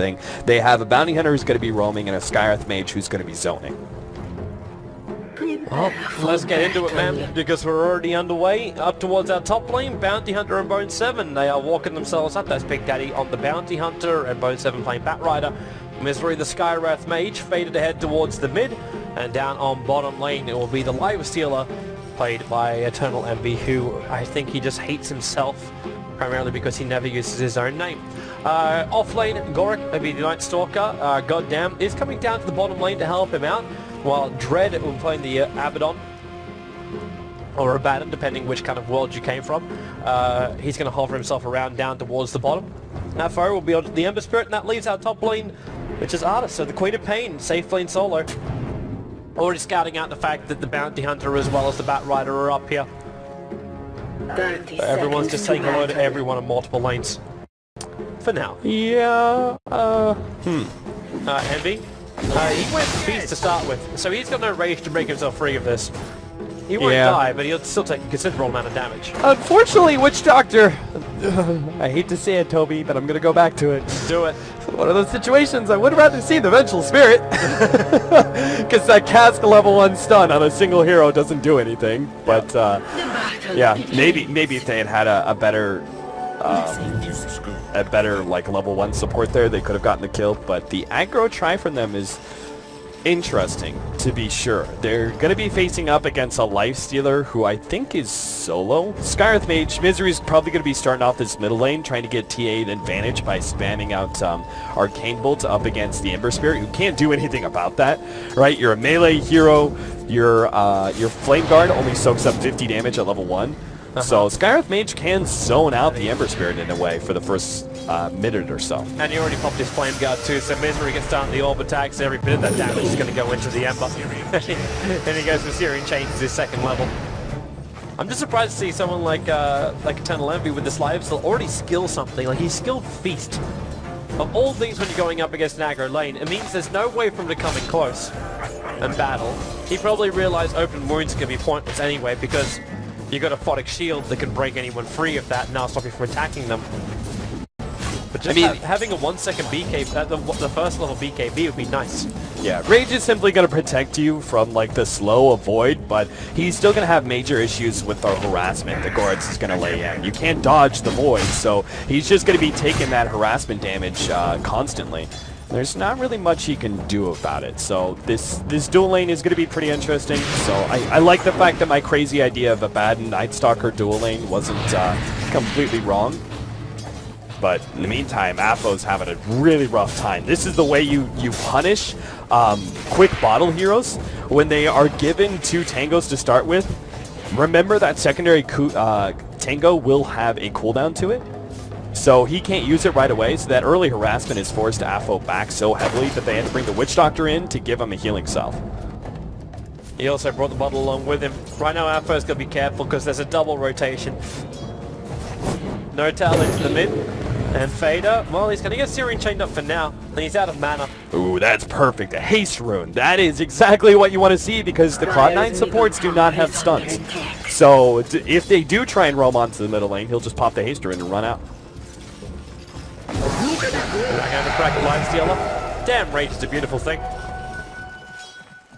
thing. They have a bounty hunter who's going to be roaming and a Skyreth mage who's going to be zoning. Well, let's get into it, man, because we're already underway. Up towards our top lane, Bounty Hunter and Bone 7. They are walking themselves up. That's Big Daddy on the Bounty Hunter and Bone 7 playing Bat Rider. Misery, the Skywrath Mage, faded ahead towards the mid. And down on bottom lane, it will be the Live Stealer, played by Eternal Envy, who I think he just hates himself, primarily because he never uses his own name. Off lane, Goric, maybe the Night Stalker, goddamn, is coming down to the bottom lane to help him out. While Dread will play the Abaddon, or Abaddon, depending which kind of world you came from. He's going to hover himself around down towards the bottom. That foe will be on the Ember Spirit, and that leaves our top lane, which is Artis, so the Queen of Pain, safe lane solo. Already scouting out the fact that the Bounty Hunter as well as the Bat Rider are up here. Everyone's just saying hello to everyone on multiple lanes. For now. Yeah, Envy? He went Feast to start with, so he's got no rage to break himself free of this. He won't die, but he'll still take a considerable amount of damage. Unfortunately, Witch Doctor, I hate to say it, Toby, but I'm going to go back to it. Do it. One of those situations I would rather see the Vengeful Spirit, because that cast level 1 stun on a single hero doesn't do anything. But yeah, maybe if they had a better like level 1 support there, they could have gotten the kill. But the aggro try from them is interesting, to be sure. They're going to be facing up against a Life Stealer who I think is solo. Skyreth Mage, Misery's probably going to be starting off this middle lane, trying to get TA advantage by spamming out Arcane Bolt up against the Ember Spirit, who can't do anything about that, right? You're a melee hero, your Flame Guard only soaks up 50 damage at level 1. So Skyreth Mage can zone out the Ember Spirit in a way for the first minute or so. And he already popped his Flame Guard too, so Misery gets down the orb attacks, every bit of that damage is going to go into the Ember. And he goes for Searing Chains to his 2nd level. I'm just surprised to see someone like Eternal Envy with this life still already skill something. Like, he's skilled Feast. Of all things when you're going up against an aggro lane, it means there's no way for him to come in close and battle. He probably realized open wounds can be pointless anyway, because you got a Photic Shield that can break anyone free of that and now stop you from attacking them. But just having a 1 second BKB, the first level BKB would be nice. Yeah, Rage is simply going to protect you from like the slow avoid, but he's still going to have major issues with the harassment that Goritz is going to lay in. You can't dodge the void, so he's just going to be taking that harassment damage constantly. There's not really much he can do about it, so this dual lane is going to be pretty interesting. So I like the fact that my crazy idea of a bad Night Stalker dual lane wasn't completely wrong. But in the meantime, Apo's having a really rough time. This is the way you punish quick bottle heroes when they are given 2 tangos to start with. Remember that secondary tango will have a cooldown to it. So he can't use it right away, so that early harassment is forced Afo back so heavily that they had to bring the Witch Doctor in to give him a healing salve. He also brought the bottle along with him. Right now Afo's got to be careful because there's a double rotation. No tail into the mid. And Fader, well, he's going to get Searing chained up for now, and he's out of mana. Ooh, that's perfect. A haste rune. That is exactly what you want to see, because the Cloud9 supports do not have stuns. So if they do try and roam onto the middle lane, he'll just pop the haste rune and run out. I'm going to crack the Live Stealer. Damn, Rage is a beautiful thing.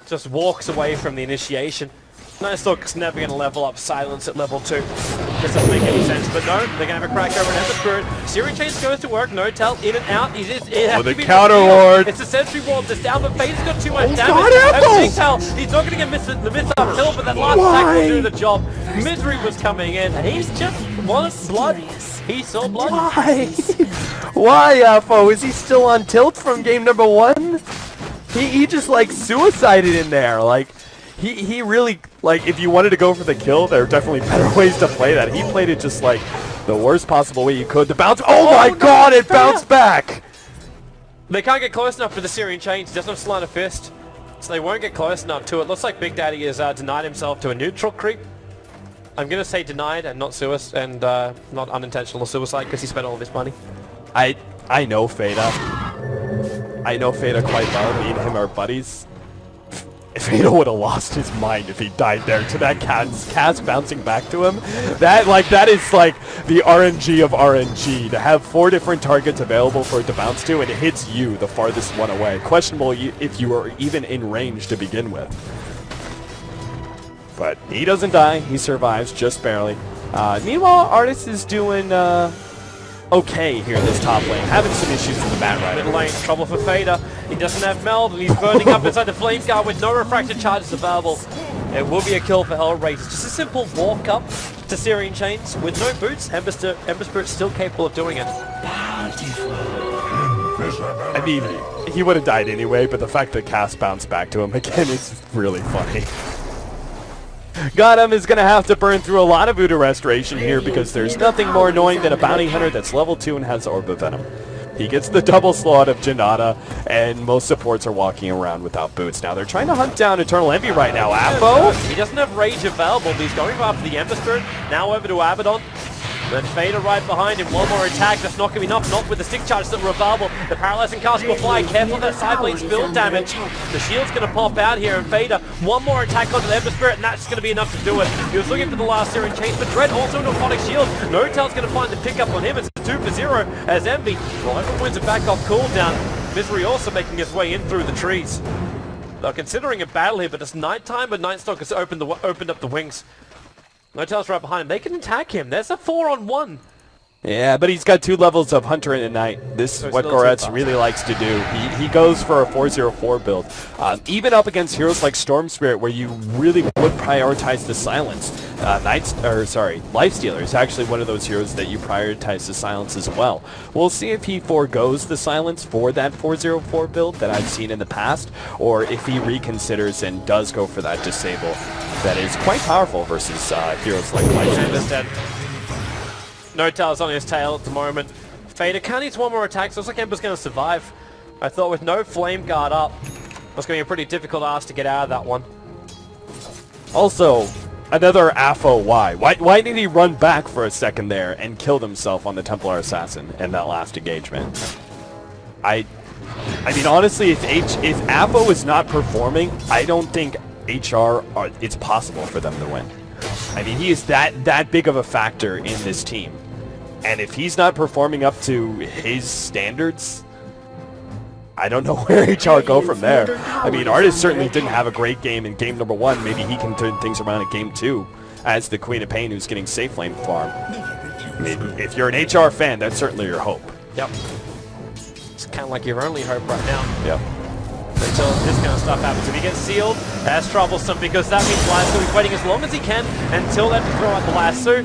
Just walks away from the initiation. Night Stalker's never going to level up Silence at level 2. This doesn't make any sense, but no, they're going to have a crack over an Ember Spirit. Searing Chains goes to work, no tell, in and out. It has to be counter ward. It's a Sentry Ward that's down, but Fade's got too much damage. And Big Tail, he's not going to get the missile kill, but that last attack will do the job. Misery was coming in, and he's just wanted blood. He saw blood. Why? Why, Afo? Is he still on tilt from game number 1? He just, like, suicided in there. Like, he really, like, if you wanted to go for the kill, there are definitely better ways to play that. He played it just, like, the worst possible way you could. The bounce, oh my god, it bounced back! They can't get close enough to the Searing Chains. He doesn't have Sleight of Fist, so they won't get close enough to it. Looks like Big Daddy has denied himself to a neutral creep. I'm going to say denied and not suicide, and not unintentional suicide, because he spent all of his money. I know Fada. I know Fada quite well. Me and him are buddies. Veda would have lost his mind if he died there to that cast bouncing back to him. That is like the RNG of RNG, to have 4 different targets available for it to bounce to, and it hits you, the farthest one away. Questionable if you are even in range to begin with. But he doesn't die, he survives just barely. Meanwhile, Artis is doing okay here in this top lane, having some issues with the Batrider. Middle lane, trouble for Fader. He doesn't have meld, and he's burning up inside the flame guard with no refracted charges available. It will be a kill for HellRaiser. Just a simple walk up to Syrian Chains with no boots. Ember Spirit's still capable of doing it. I mean, he would have died anyway, but the fact that cast bounced back to him again is really funny. Gotham is going to have to burn through a lot of Voodoo Restoration here because there's nothing more annoying than a Bounty Hunter that's level 2 and has Orb of Venom. He gets the double slot of Janata, and most supports are walking around without boots. Now they're trying to hunt down Eternal Envy right now. Apo? He doesn't have Rage available, but he's going after the Ember Spirit. Now over to Abaddon. Then Fader right behind him. One more attack. That's not going to be enough. Not with the stick charges that were available. The Paralyzing Cast will fly. Careful of that side lane spill damage. The shield's going to pop out here, and Fader, one more attack onto the Ember Spirit, and that's going to be enough to do it. He was looking for the last Syrian Chains, but Dread also an Aquatic Shield. No-Tail's going to find the pickup on him. It's 2 for 0 as Envy, well, wins it back off cooldown. Misery also making his way in through the trees. They're considering a battle here, but it's nighttime, but Nightstalk has opened up the wings. No-Tail's right behind him. They can attack him. There's a 4-on-1. Yeah, but he's got 2 levels of Hunter in the Night. This is what Goretz really likes to do. He goes for a 4-0-4 build. Even up against heroes like Storm Spirit, where you really would prioritize the silence. Lifestealer is actually one of those heroes that you prioritize the silence as well. We'll see if he forgoes the silence for that 4-0-4 build that I've seen in the past, or if he reconsiders and does go for that disable. That is quite powerful versus heroes like Lifestealer. No-Tail's on his tail at the moment. Fader can't use one more attack, so looks like Ember's going to survive. I thought with no Flame Guard up, it was going to be a pretty difficult ask to get out of that one. Also, another AFO why did he run back for a second there and killed himself on the Templar Assassin in that last engagement? I mean, honestly, if AFO is not performing, I don't think it's possible for them to win. I mean, he is that big of a factor in this team. And if he's not performing up to his standards, I don't know where HR go from there. I mean, Artis certainly didn't have a great game in game number 1. Maybe he can turn things around in game 2 as the Queen of Pain who's getting safe lane farm. I mean, if you're an HR fan, that's certainly your hope. Yep. It's kind of like your only hope right now. Yep. Until this kind of stuff happens. If he gets sealed, that's troublesome because that means Lasso is waiting as long as he can until they have to throw out the Lasso.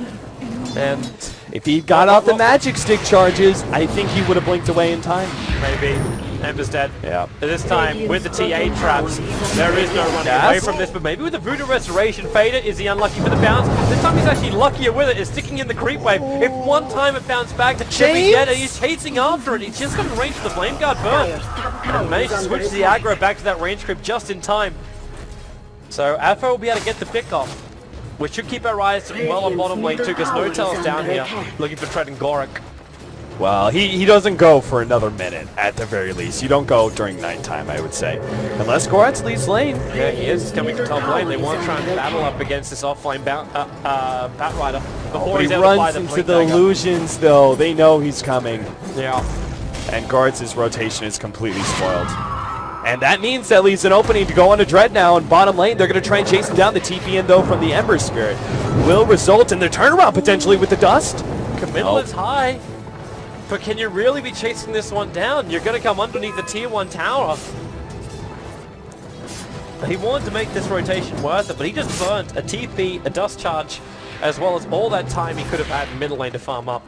And if he got off the magic stick charges, I think he would have blinked away in time. Maybe. Ember's dead. Yeah. This time, with the TA traps, there is no running away from this, but maybe with the Voodoo Restoration, Fader is he unlucky for the bounce. This time he's actually luckier with it, is sticking in the creep wave. If one time it bounced back, the chip is dead, and he's chasing after it. He's just got in range for the Flame Guard burn. And managed to switch the aggro back to that range creep just in time. So Afro will be able to get the pick off. We should keep our eyes well on bottom lane too, because No-Tail's down here, looking for Tread and Goric. Well, he doesn't go for another minute, at the very least. You don't go during nighttime, I would say. Unless Goretz leads lane. Yeah, he is coming to top lane. They want to try and battle up against this offlane Batrider. But he runs into the illusions, though. They know he's coming. Yeah. And Goretz's rotation is completely spoiled. And that means that leaves an opening to go on to Dread now in bottom lane. They're going to try and chase him down. The TP in, though, from the Ember Spirit will result in their turnaround, potentially, with the Dust. Committal is high. But can you really be chasing this one down? You're going to come underneath the tier 1 tower. He wanted to make this rotation worth it, but he just burnt a TP, a dust charge, as well as all that time he could have had in middle lane to farm up.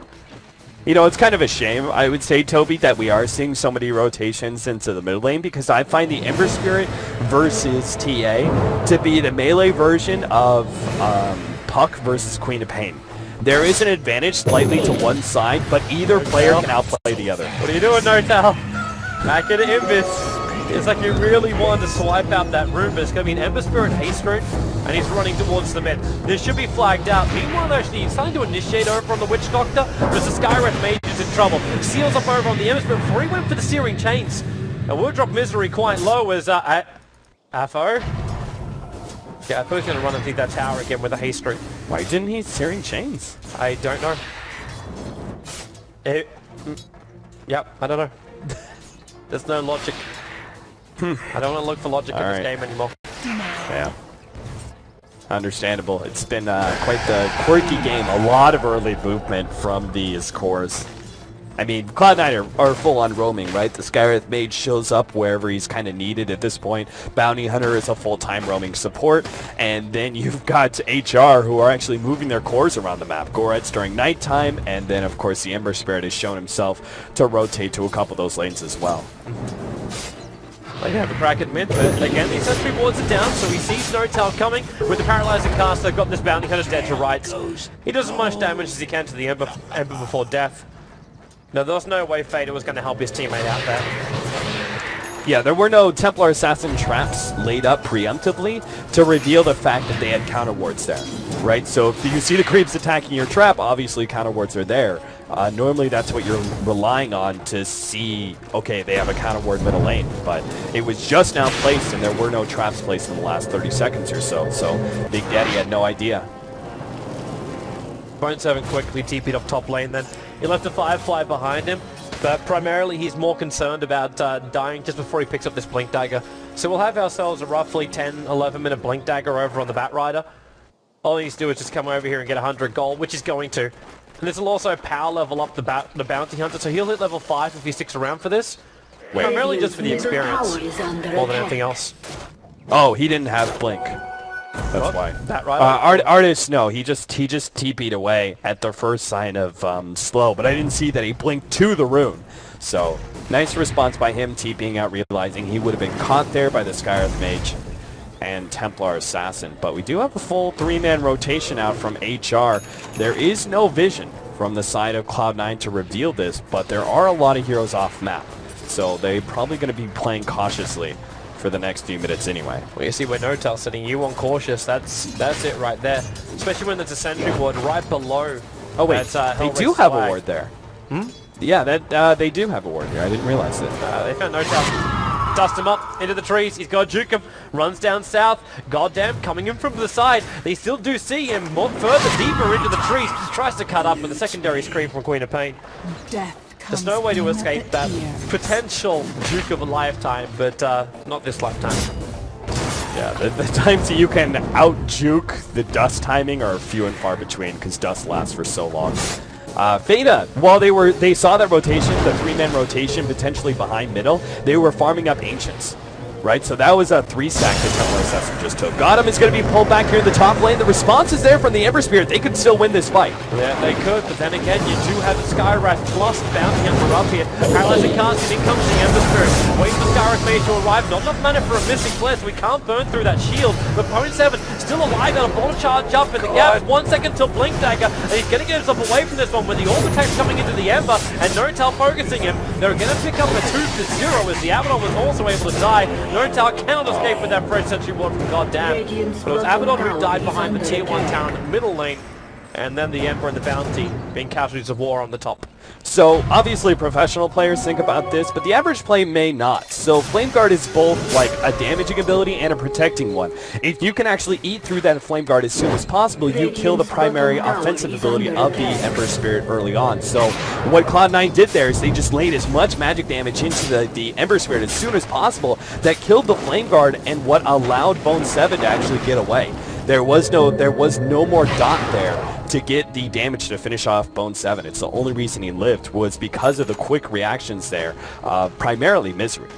You know, it's kind of a shame, I would say, Toby, that we are seeing so many rotations into the middle lane, because I find the Ember Spirit versus TA to be the melee version of Puck versus Queen of Pain. There is an advantage slightly to one side, but either player can outplay the other. What are you doing, No-Tail? Back into Invis. It's like you really wanted to swipe out that rune, but it's going to be an Ember Spirit haste rune, and he's running towards the mid. This should be flagged out. Meanwhile, actually, he's starting to initiate over on the Witch Doctor, because the Skywrath Mage is in trouble. Seals up over on the Ember Spirit before he went for the Searing Chains. And we'll drop Misery quite low as Afo Yeah, I thought he was going to run underneath that tower again with a haste streak. Why didn't he Searing Chains? I don't know. Yep, I don't know. There's no logic. I don't want to look for logic in this game anymore. Yeah. Understandable. It's been quite the quirky game. A lot of early movement from these cores. I mean, Cloud9 are full-on roaming, right? The Skywrath Mage shows up wherever he's kind of needed at this point. Bounty Hunter is a full-time roaming support. And then you've got HR, who are actually moving their cores around the map. Goretz during nighttime, and then, of course, the Ember Spirit has shown himself to rotate to a couple of those lanes as well. They have a crack at mid, but again, these sentry wards are down, so he sees Notel coming with the paralyzing caster. Got this Bounty Hunter dead to rights. He does as much damage as he can to the Ember before death. No, there was no way Fader was going to help his teammate out there. Yeah, there were no Templar Assassin traps laid up preemptively to reveal the fact that they had counter wards there, right? So if you see the creeps attacking your trap, obviously counter wards are there. Normally that's what you're relying on to see, okay, they have a counter ward middle lane, but it was just now placed and there were no traps placed in the last 30 seconds or so, so Big Daddy had no idea. Bone 7 quickly TP'd up top lane then. He left a Firefly behind him, but primarily he's more concerned about dying just before he picks up this Blink Dagger. So we'll have ourselves a roughly 10-11 minute Blink Dagger over on the Batrider. All he needs to do is just come over here and get 100 gold, which he's going to. And this will also power level up the Bounty Hunter, so he'll hit level 5 if he sticks around for this. Primarily just for the experience, more than anything else. Oh, he didn't have Blink. That's why. Artist, no, he just TP'd away at the first sign of slow, but I didn't see that he blinked to the rune. So, nice response by him, TPing out, realizing he would have been caught there by the Skywrath Mage and Templar Assassin. But we do have a full 3-man rotation out from HR. There is no vision from the side of Cloud9 to reveal this, but there are a lot of heroes off map. So they're probably going to be playing cautiously for the next few minutes anyway. Well, you see where Notel's sitting, you on cautious, that's it right there. Especially when there's a sentry ward right below. Oh wait, they do have a ward there. Yeah, they do have a ward here. I didn't realize that. They found Notel. Dust him up into the trees. He's got to juke him. Runs down south. Goddamn, coming in from the side. They still do see him more further deeper into the trees. Tries to cut up with the secondary scream from Queen of Pain. There's no way to escape that potential juke of a lifetime, but not this lifetime. Yeah, the times that you can out-juke the dust timing are few and far between because dust lasts for so long. Fada, while they saw that rotation, the 3-man rotation potentially behind middle, they were farming up Ancients. Right, so that was a 3-stack that Templar Assassin just took. Got him, is going to be pulled back here in the top lane. The response is there from the Ember Spirit. They could still win this fight. Yeah, they could, but then again, you do have the Skywrath plus Bounty Hunter up here. Paralyzing casting, in comes the Ember Spirit. Wait for Skywrath Mage to arrive. Not enough mana for a missing flare, so we can't burn through that shield. But Pwn 7 still alive, got a bottle charge up in the gap. 1 second till Blink Dagger, and he's going to get himself away from this one with the Orb attack coming into the Ember, and Notel focusing him. They're going to pick up a 2-0 as the Abaddon was also able to die. Notel cannot escape with that Fred Sentry Ward from Goddamn. But it was Abaddon who died behind the tier 1 tower in the middle lane, and then the Ember and the Bounty being casualties of war on the top. So, obviously professional players think about this, but the average play may not. So, Flame Guard is both like a damaging ability and a protecting one. If you can actually eat through that Flame Guard as soon as possible, you kill the primary offensive ability of the Ember Spirit early on. So, what Cloud9 did there is they just laid as much magic damage into the Ember Spirit as soon as possible that killed the Flame Guard and what allowed Bone 7 to actually get away. There was no more dot there to get the damage to finish off Bone 7. It's the only reason he lived was because of the quick reactions there, primarily Misery.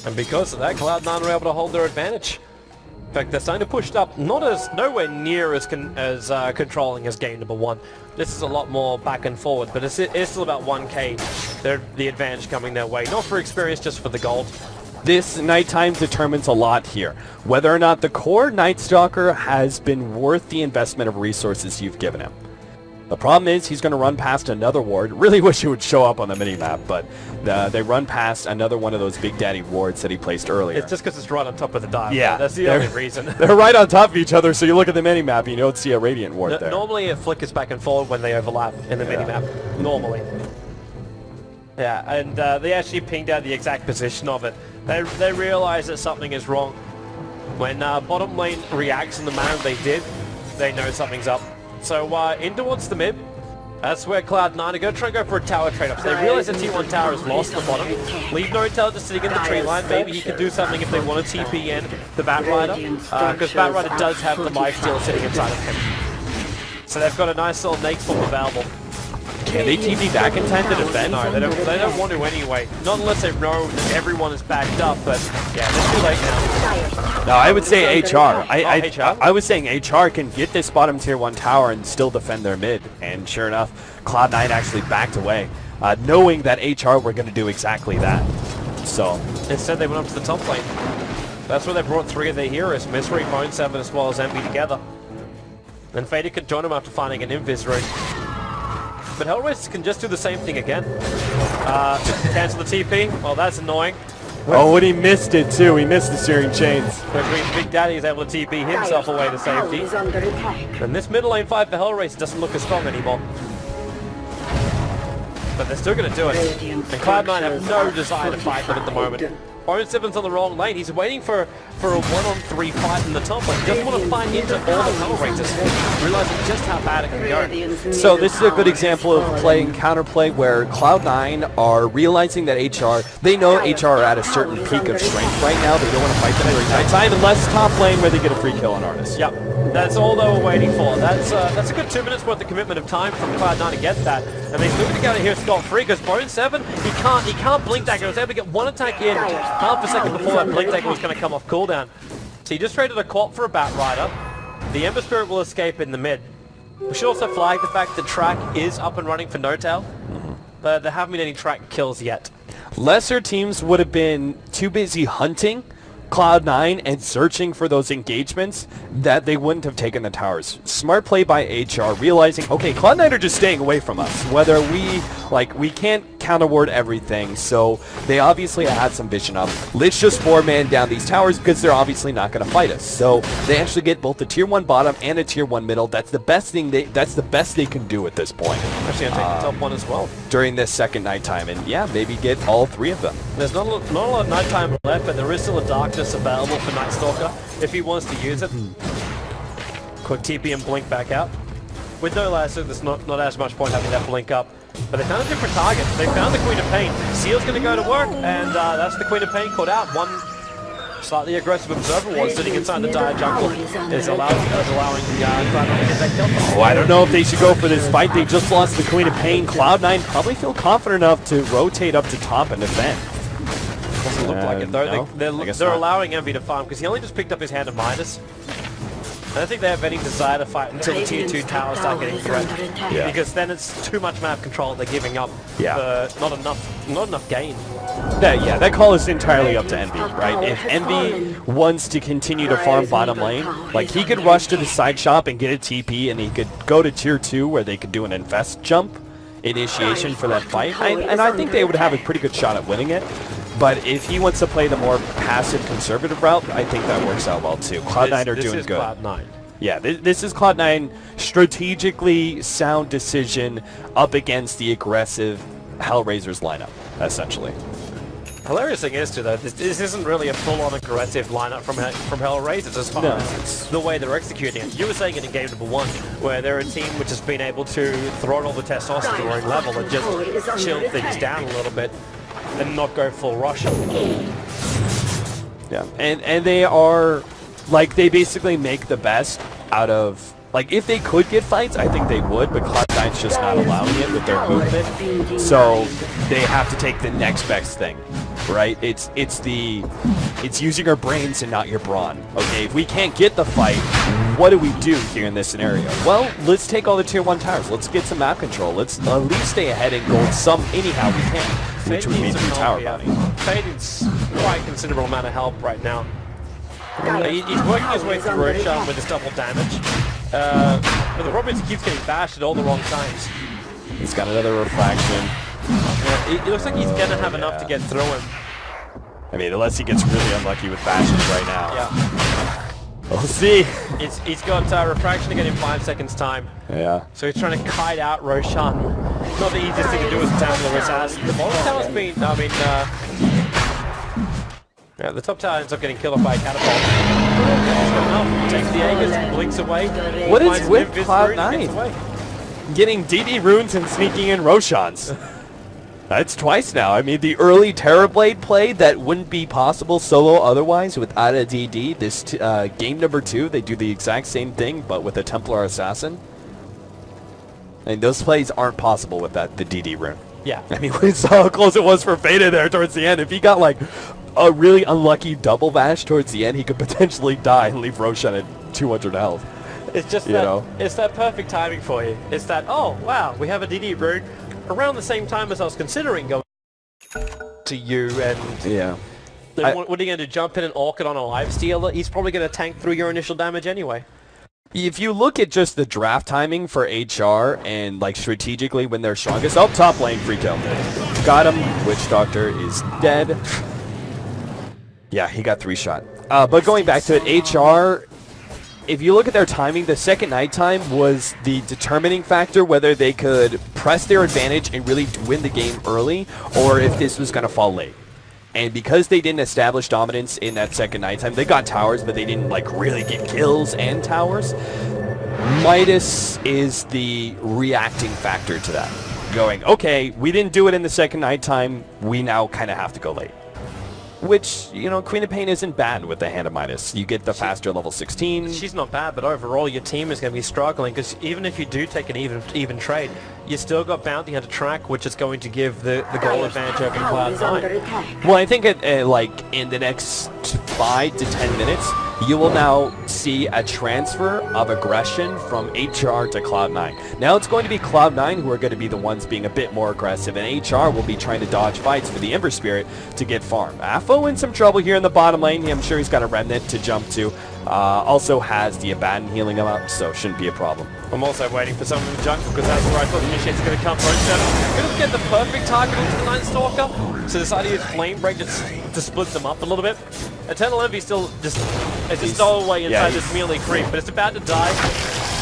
And because of that, Cloud9 were able to hold their advantage. In fact, they're starting to push up, nowhere near as controlling as game number 1. This is a lot more back and forward, but it's still about 1k. They're the advantage coming their way, not for experience, just for the gold. This nighttime determines a lot here. Whether or not the core Night Stalker has been worth the investment of resources you've given him. The problem is he's going to run past another ward. Really wish he would show up on the minimap, but they run past another one of those Big Daddy wards that he placed earlier. It's just because it's right on top of the dive. Yeah, that's the only reason. They're right on top of each other, so you look at the minimap and you don't see a Radiant ward there. Normally it flickers back and forward when they overlap in the minimap. Normally. Yeah, and they actually pinged out the exact position of it. They realize that something is wrong. When bottom lane reacts in the manner they did, they know something's up. So in towards the mid, that's where Cloud9 are going to try and go for a tower trade-off. So they realize the T1 tower is lost at the bottom. Leave N0tail just sitting in the tree line. Maybe he can do something if they want to TP in the Batrider, because Batrider does have the lifesteal sitting inside of him. So they've got a nice little Nate bomb available. Can they TP back in time to defend? No, they don't want to anyway. Not unless they know that everyone is backed up, but yeah, they're too late now. No, I would say HR. HR? I was saying HR can get this bottom tier 1 tower and still defend their mid. And sure enough, Cloud9 actually backed away, knowing that HR were going to do exactly that. So instead they went up to the top lane. That's where they brought 3 of their heroes, Misery, Bone7 as well as Envy together. And Fader could join them after finding an invis route. But HellRaiser can just do the same thing again. Cancel the TP. Well, that's annoying. Oh, and he missed it too. He missed the steering chains. Which means Big Daddy is able to TP himself away to safety. And this middle lane fight for HellRaiser doesn't look as strong anymore. But they're still going to do it. And Cloud9 have no desire to fight them at the moment. Bone7's on the wrong lane. He's waiting for a 1-on-3 fight in the top lane. He doesn't want to fight into all the HellRaisers, realizing just how bad it can go. So this is a good example of playing counterplay where Cloud9 are realizing that HR, they know HR are at a certain peak of strength right now. They don't want to fight them during nighttime unless top lane where they get a free kill on Artist. Yep, that's all they were waiting for. That's a good 2 minutes worth of commitment of time from Cloud9 to get that. And they still get out of here scot-free because Bone7, he can't blink dagger. He was able to get one attack in half a second before that blink dagger was going to come off cooldown. So he just traded a Quap for a Batrider. The Ember Spirit will escape in the mid. We should also flag the fact that track is up and running for N0tail, but there haven't been any track kills yet. Lesser teams would have been too busy hunting Cloud9 and searching for those engagements that they wouldn't have taken the towers. Smart play by HR, realizing, okay, Cloud9 are just staying away from us. Whether we can't counter-ward everything, so they obviously had some vision up. Let's just 4-man down these towers because they're obviously not going to fight us. So they actually get both the tier 1 bottom and a tier 1 middle. That's the best thing that's the best they can do at this point. Actually, I'll take the top 1 as well. During this second nighttime, and yeah, maybe get all 3 of them. There's not a lot of nighttime left, but there is still a darkness available for Night Stalker if he wants to use it. Quick TP and blink back out. With no lasso, there's not as much point having that blink up. But they found a different target. They found the Queen of Pain. Seal's going to go to work, and that's the Queen of Pain caught out. One slightly aggressive observer was sitting inside the dire jungle is allowing Cloud9 to get that kill. Oh, I don't know if they should go for this fight. They just lost the Queen of Pain. Cloud9 probably feel confident enough to rotate up to top and defend. Doesn't look like it though. No, they're allowing Envy to farm because he only just picked up his hand of Midas. I don't think they have any desire to fight until the tier 2 towers start getting threatened. Yeah. Because then it's too much map control they're giving up for not enough gain. That call is entirely up to Envy, right? If Envy wants to continue to farm bottom lane, like he could rush to the side shop and get a TP and he could go to tier 2 where they could do an infest jump initiation for that fight. And I think they would have a pretty good shot at winning it. But if he wants to play the more passive, conservative route, I think that works out well too. Cloud9 are doing good. This is Cloud9. Yeah, this is Cloud9 strategically sound decision up against the aggressive HellRaiser's lineup, essentially. Hilarious thing is too though, this isn't really a full-on aggressive lineup from HellRaiser as far as the way they're executing it. You were saying it in game number 1, where they're a team which has been able to throw all the testosterone level and just chill things down a little bit and not go full rush. Yeah, and they are, like, they basically make the best out of, like, if they could get fights, I think they would, but Cloud9's just not allowing it with their movement, so they have to take the next best thing, right? It's using our brains and not your brawn. Okay, if we can't get the fight, what do we do here in this scenario? Well, let's take all the tier 1 towers. Let's get some map control. Let's at least stay ahead in gold anyhow we can, which would mean through tower bounty. Fade needs quite considerable amount of help right now. He's working his way through Roshan with his double damage. But the problem is he keeps getting bashed at all the wrong times. He's got another refraction. Yeah, it looks like he's going to have enough to get through him. I mean, unless he gets really unlucky with bashes right now. Yeah. We'll see. He's got refraction again in 5 seconds time. Yeah. So he's trying to kite out Roshan. Not the easiest thing to do is attack the Roshan. The bottom tower's been, Yeah, the top tower ends up getting killed off by a catapult. Takes the Aegis, blinks away. What is with Cloud9? Getting DD runes and sneaking in Roshans. That's twice now. I mean, the early Terrorblade play that wouldn't be possible solo otherwise without a DD. This game number 2, they do the exact same thing, but with a Templar Assassin. And those plays aren't possible with the DD rune. Yeah. I mean, we saw how close it was for Feta there towards the end. If he got, like, a really unlucky double bash towards the end, he could potentially die and leave Roshan at 200 health. It's just it's that perfect timing for you. It's that, oh, wow, we have a DD rune around the same time as I was considering going to you, and yeah. What are you going to jump in and orc it on a lifestealer? He's probably going to tank through your initial damage anyway. If you look at just the draft timing for HR and like strategically when they're strongest, oh, top lane, free kill. Got him. Witch Doctor is dead. Yeah, he got 3-shot. But going back to it, HR, if you look at their timing, the second night time was the determining factor whether they could press their advantage and really win the game early, or if this was going to fall late. And because they didn't establish dominance in that second night time, they got towers, but they didn't like really get kills and towers. Midas is the reacting factor to that. Going, okay, we didn't do it in the second night time, we now kind of have to go late. Which, you know, Queen of Pain isn't bad with the Hand of Midas. You get the faster level 16. She's not bad, but overall your team is going to be struggling, because even if you do take an even trade, you still got Bounty Hunter track, which is going to give the goal advantage over Cloud9. Well, I think like in the next 5 to 10 minutes, you will now see a transfer of aggression from HR to Cloud9. Now it's going to be Cloud9 who are going to be the ones being a bit more aggressive, and HR will be trying to dodge fights for the Ember Spirit to get farm. Afo in some trouble here in the bottom lane. I'm sure he's got a Remnant to jump to. Also has the Abaddon healing him up, so shouldn't be a problem. I'm also waiting for someone in the jungle, because that's where I thought the initiate's going to come from. Going to get the perfect target onto the Night Stalker. So decided to use Flame Break to split them up a little bit. Eternal Envy still just it's a stowaway inside this melee creep, but it's about to die.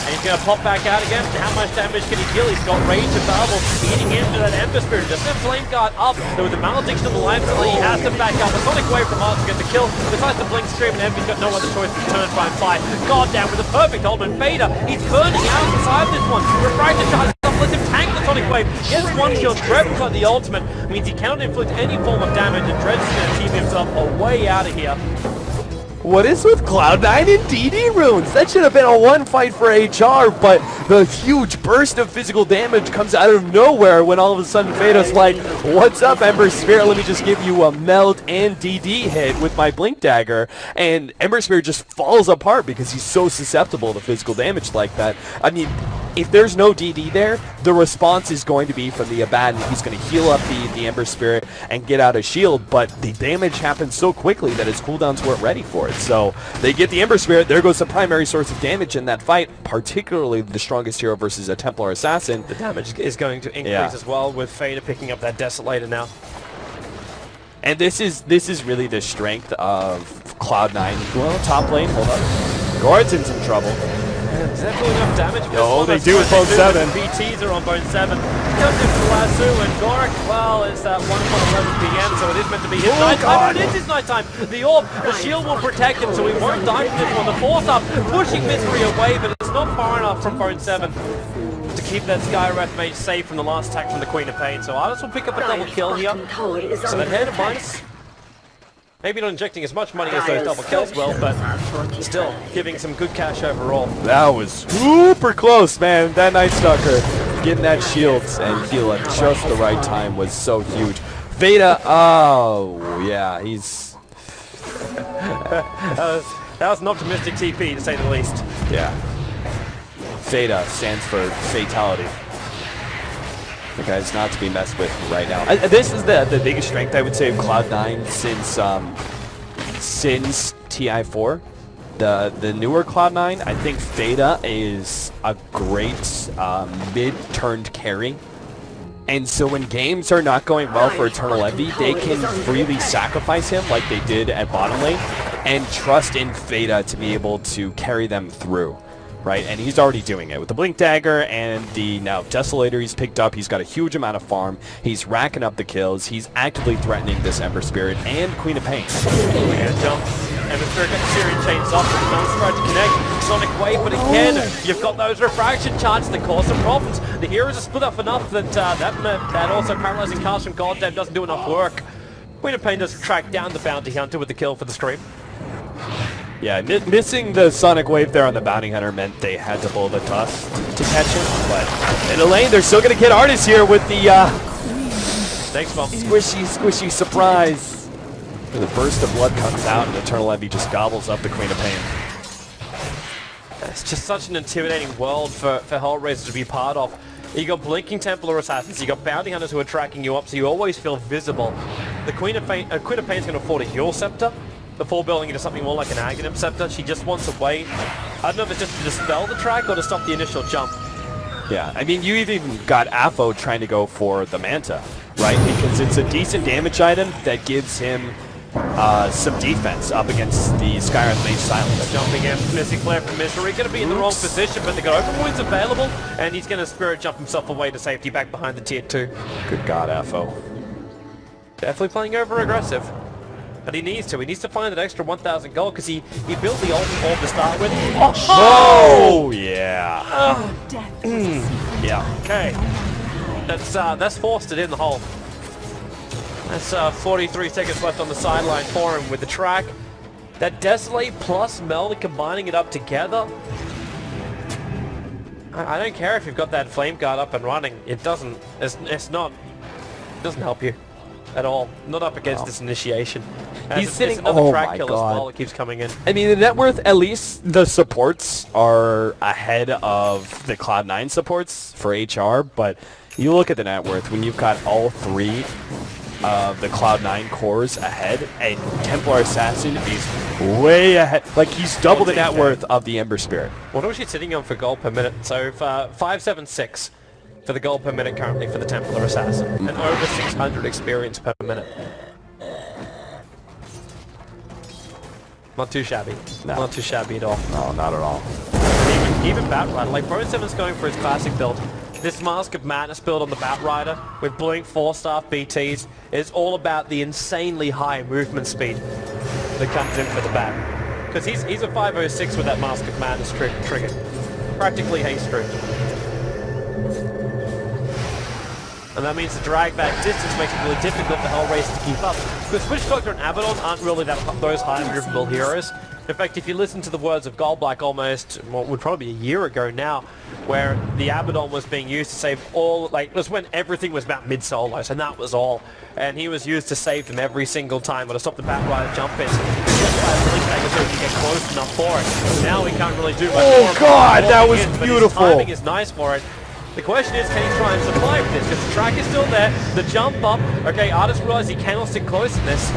And he's going to pop back out again. How much damage can he deal? He's got Rage of Babel eating into that Ember Spirit. Just have Flame Guard up. There was a Malediction of the Life, so he has to back up. A Sonic Wave from Mars to get the kill. Decides to Blink Scream, and Envy's got no other choice to turn, try and fight. God damn, with a perfect ultimate. Vader, he's burning out inside this one. Refractor charges up, lets him tank the Sonic Wave. Gets one shield. Dreb's got the ultimate. Means he cannot inflict any form of damage, and Dred's going to team himself away out of here. What is with Cloud9 and DD runes? That should have been a one fight for HR, but the huge burst of physical damage comes out of nowhere when all of a sudden Fato's like, what's up, Ember Spirit? Let me just give you a melt and DD hit with my Blink Dagger. And Ember Spirit just falls apart because he's so susceptible to physical damage like that. I mean, if there's no DD there, the response is going to be from the Abaddon. He's going to heal up the Ember Spirit and get out a shield, but the damage happens so quickly that his cooldowns weren't ready for it. So they get the Ember Spirit. There goes the primary source of damage in that fight, particularly the strongest hero versus a Templar Assassin. The damage is going to increase as well, with Fader picking up that Desolator now. And this is really the strength of Cloud9. Well, top lane, hold up. Gordon's in trouble. Is that doing enough damage? No, they do with Bone 7. BTs are on Bone 7. Comes in for Lasso and Gorik. Well, it's that 1:11 PM, so it is meant to be his nighttime. It is his nighttime. The orb, the shield will protect him, so he won't die from this one. The force up, pushing Misery away, but it's not far enough from Bone 7 to keep that Skywrath mage safe from the last attack from the Queen of Pain. So Artis will pick up a double kill here. So that Hand of Midas, maybe not injecting as much money as those double kills will, but still giving some good cash overall. That was super close, man. That Night Stalker getting that shield and heal at just the right time was so huge. Veda, oh yeah, he's... that was an optimistic TP, to say the least. Yeah. Veda stands for fatality. The guy's not to be messed with right now. This is the biggest strength, I would say, of Cloud9 since TI4. The newer Cloud9, I think Veda is a great mid-turned carry. And so when games are not going well for Eternal Envy, they can freely sacrifice him like they did at bottom lane and trust in Veda to be able to carry them through. right? And he's already doing it with the Blink Dagger and the now Desolator he's picked up. He's got a huge amount of farm. He's racking up the kills. He's actively threatening this Ember Spirit and Queen of Pain. And jump. Ember Spirit got the Syrian chains off. The Mounts tried to connect. Sonic Wave, but again, you've got those refraction charges that cause some problems. The heroes are split up enough that that also paralyzing cast from Goddamn doesn't do enough work. Queen of Pain does track down the Bounty Hunter with the kill for the stream. Yeah, missing the Sonic Wave there on the Bounty Hunter meant they had to blow the dust to catch him, but in the lane, they're still going to get Artis here with the Thanks, Mom. squishy surprise. The burst of blood comes out, and Eternal Envy just gobbles up the Queen of Pain. It's just such an intimidating world for HellRaiser to be part of. You got blinking Templar assassins, you got bounty hunters who are tracking you up, so you always feel visible. The Queen of Pain's going to afford a heal scepter before building into something more like an Aghanim scepter. She just wants a way. I don't know if it's just to dispel the track or to stop the initial jump. Yeah, I mean, you even got Afo trying to go for the Manta, right? Because it's a decent damage item that gives him some defense up against the Skyrim Mage Silence. Jumping in, missing Flare from Misery, going to be in the wrong position, but they got open wounds available, and he's going to Spirit Jump himself away to safety back behind the tier 2. Good God, Afo. Definitely playing over aggressive. But he needs to find that extra 1,000 gold because he built the Ultimate Orb to start with. Oh, yeah. Yeah. Okay. That's forced it in the hole. That's 43 seconds left on the sideline for him with the track. That Desolate plus Meld, combining it up together. I don't care if you've got that Flame Guard up and running. It doesn't help you at all. Not up against this initiation. He's sitting. Another Oh track my kill God. as well. It keeps coming in. I mean, the net worth, at least the supports are ahead of the Cloud9 supports for HR, but you look at the net worth when you've got all three of the Cloud9 cores ahead, and Templar Assassin is way ahead. Like, he's double the net worth of the Ember Spirit. What was she sitting on for gold per minute? So 576 for the gold per minute currently for the Templar Assassin, and over 600 experience per minute. Not too shabby. No. Not too shabby at all. No, not at all. Even Batrider, like Bro7's going for his classic build. This Mask of Madness build on the Batrider with Blink 4-staff BTs is all about the insanely high movement speed that comes in for the Bat. Because he's a 506 with that Mask of Madness trigger. Practically haste trigger. And that means the drag back distance makes it really difficult for HellRaiser to keep up. Because Switch Doctor and Abaddon aren't really those high movable heroes. In fact, if you listen to the words of Goldblack almost, what would probably be a year ago now, where the Abaddon was being used to save all, like, it was when everything was about mid-solos, and that was all. And he was used to save them every single time, or to stop the Batrider jump-ins. Just by the Blink Dagger so he can get close enough for it. Now he can't really do much more. Oh God, that was But beautiful. his timing is nice for it. The question is, can he try and survive this? Because the track is still there, the jump up. Okay, Artis realizes he cannot stick close in this.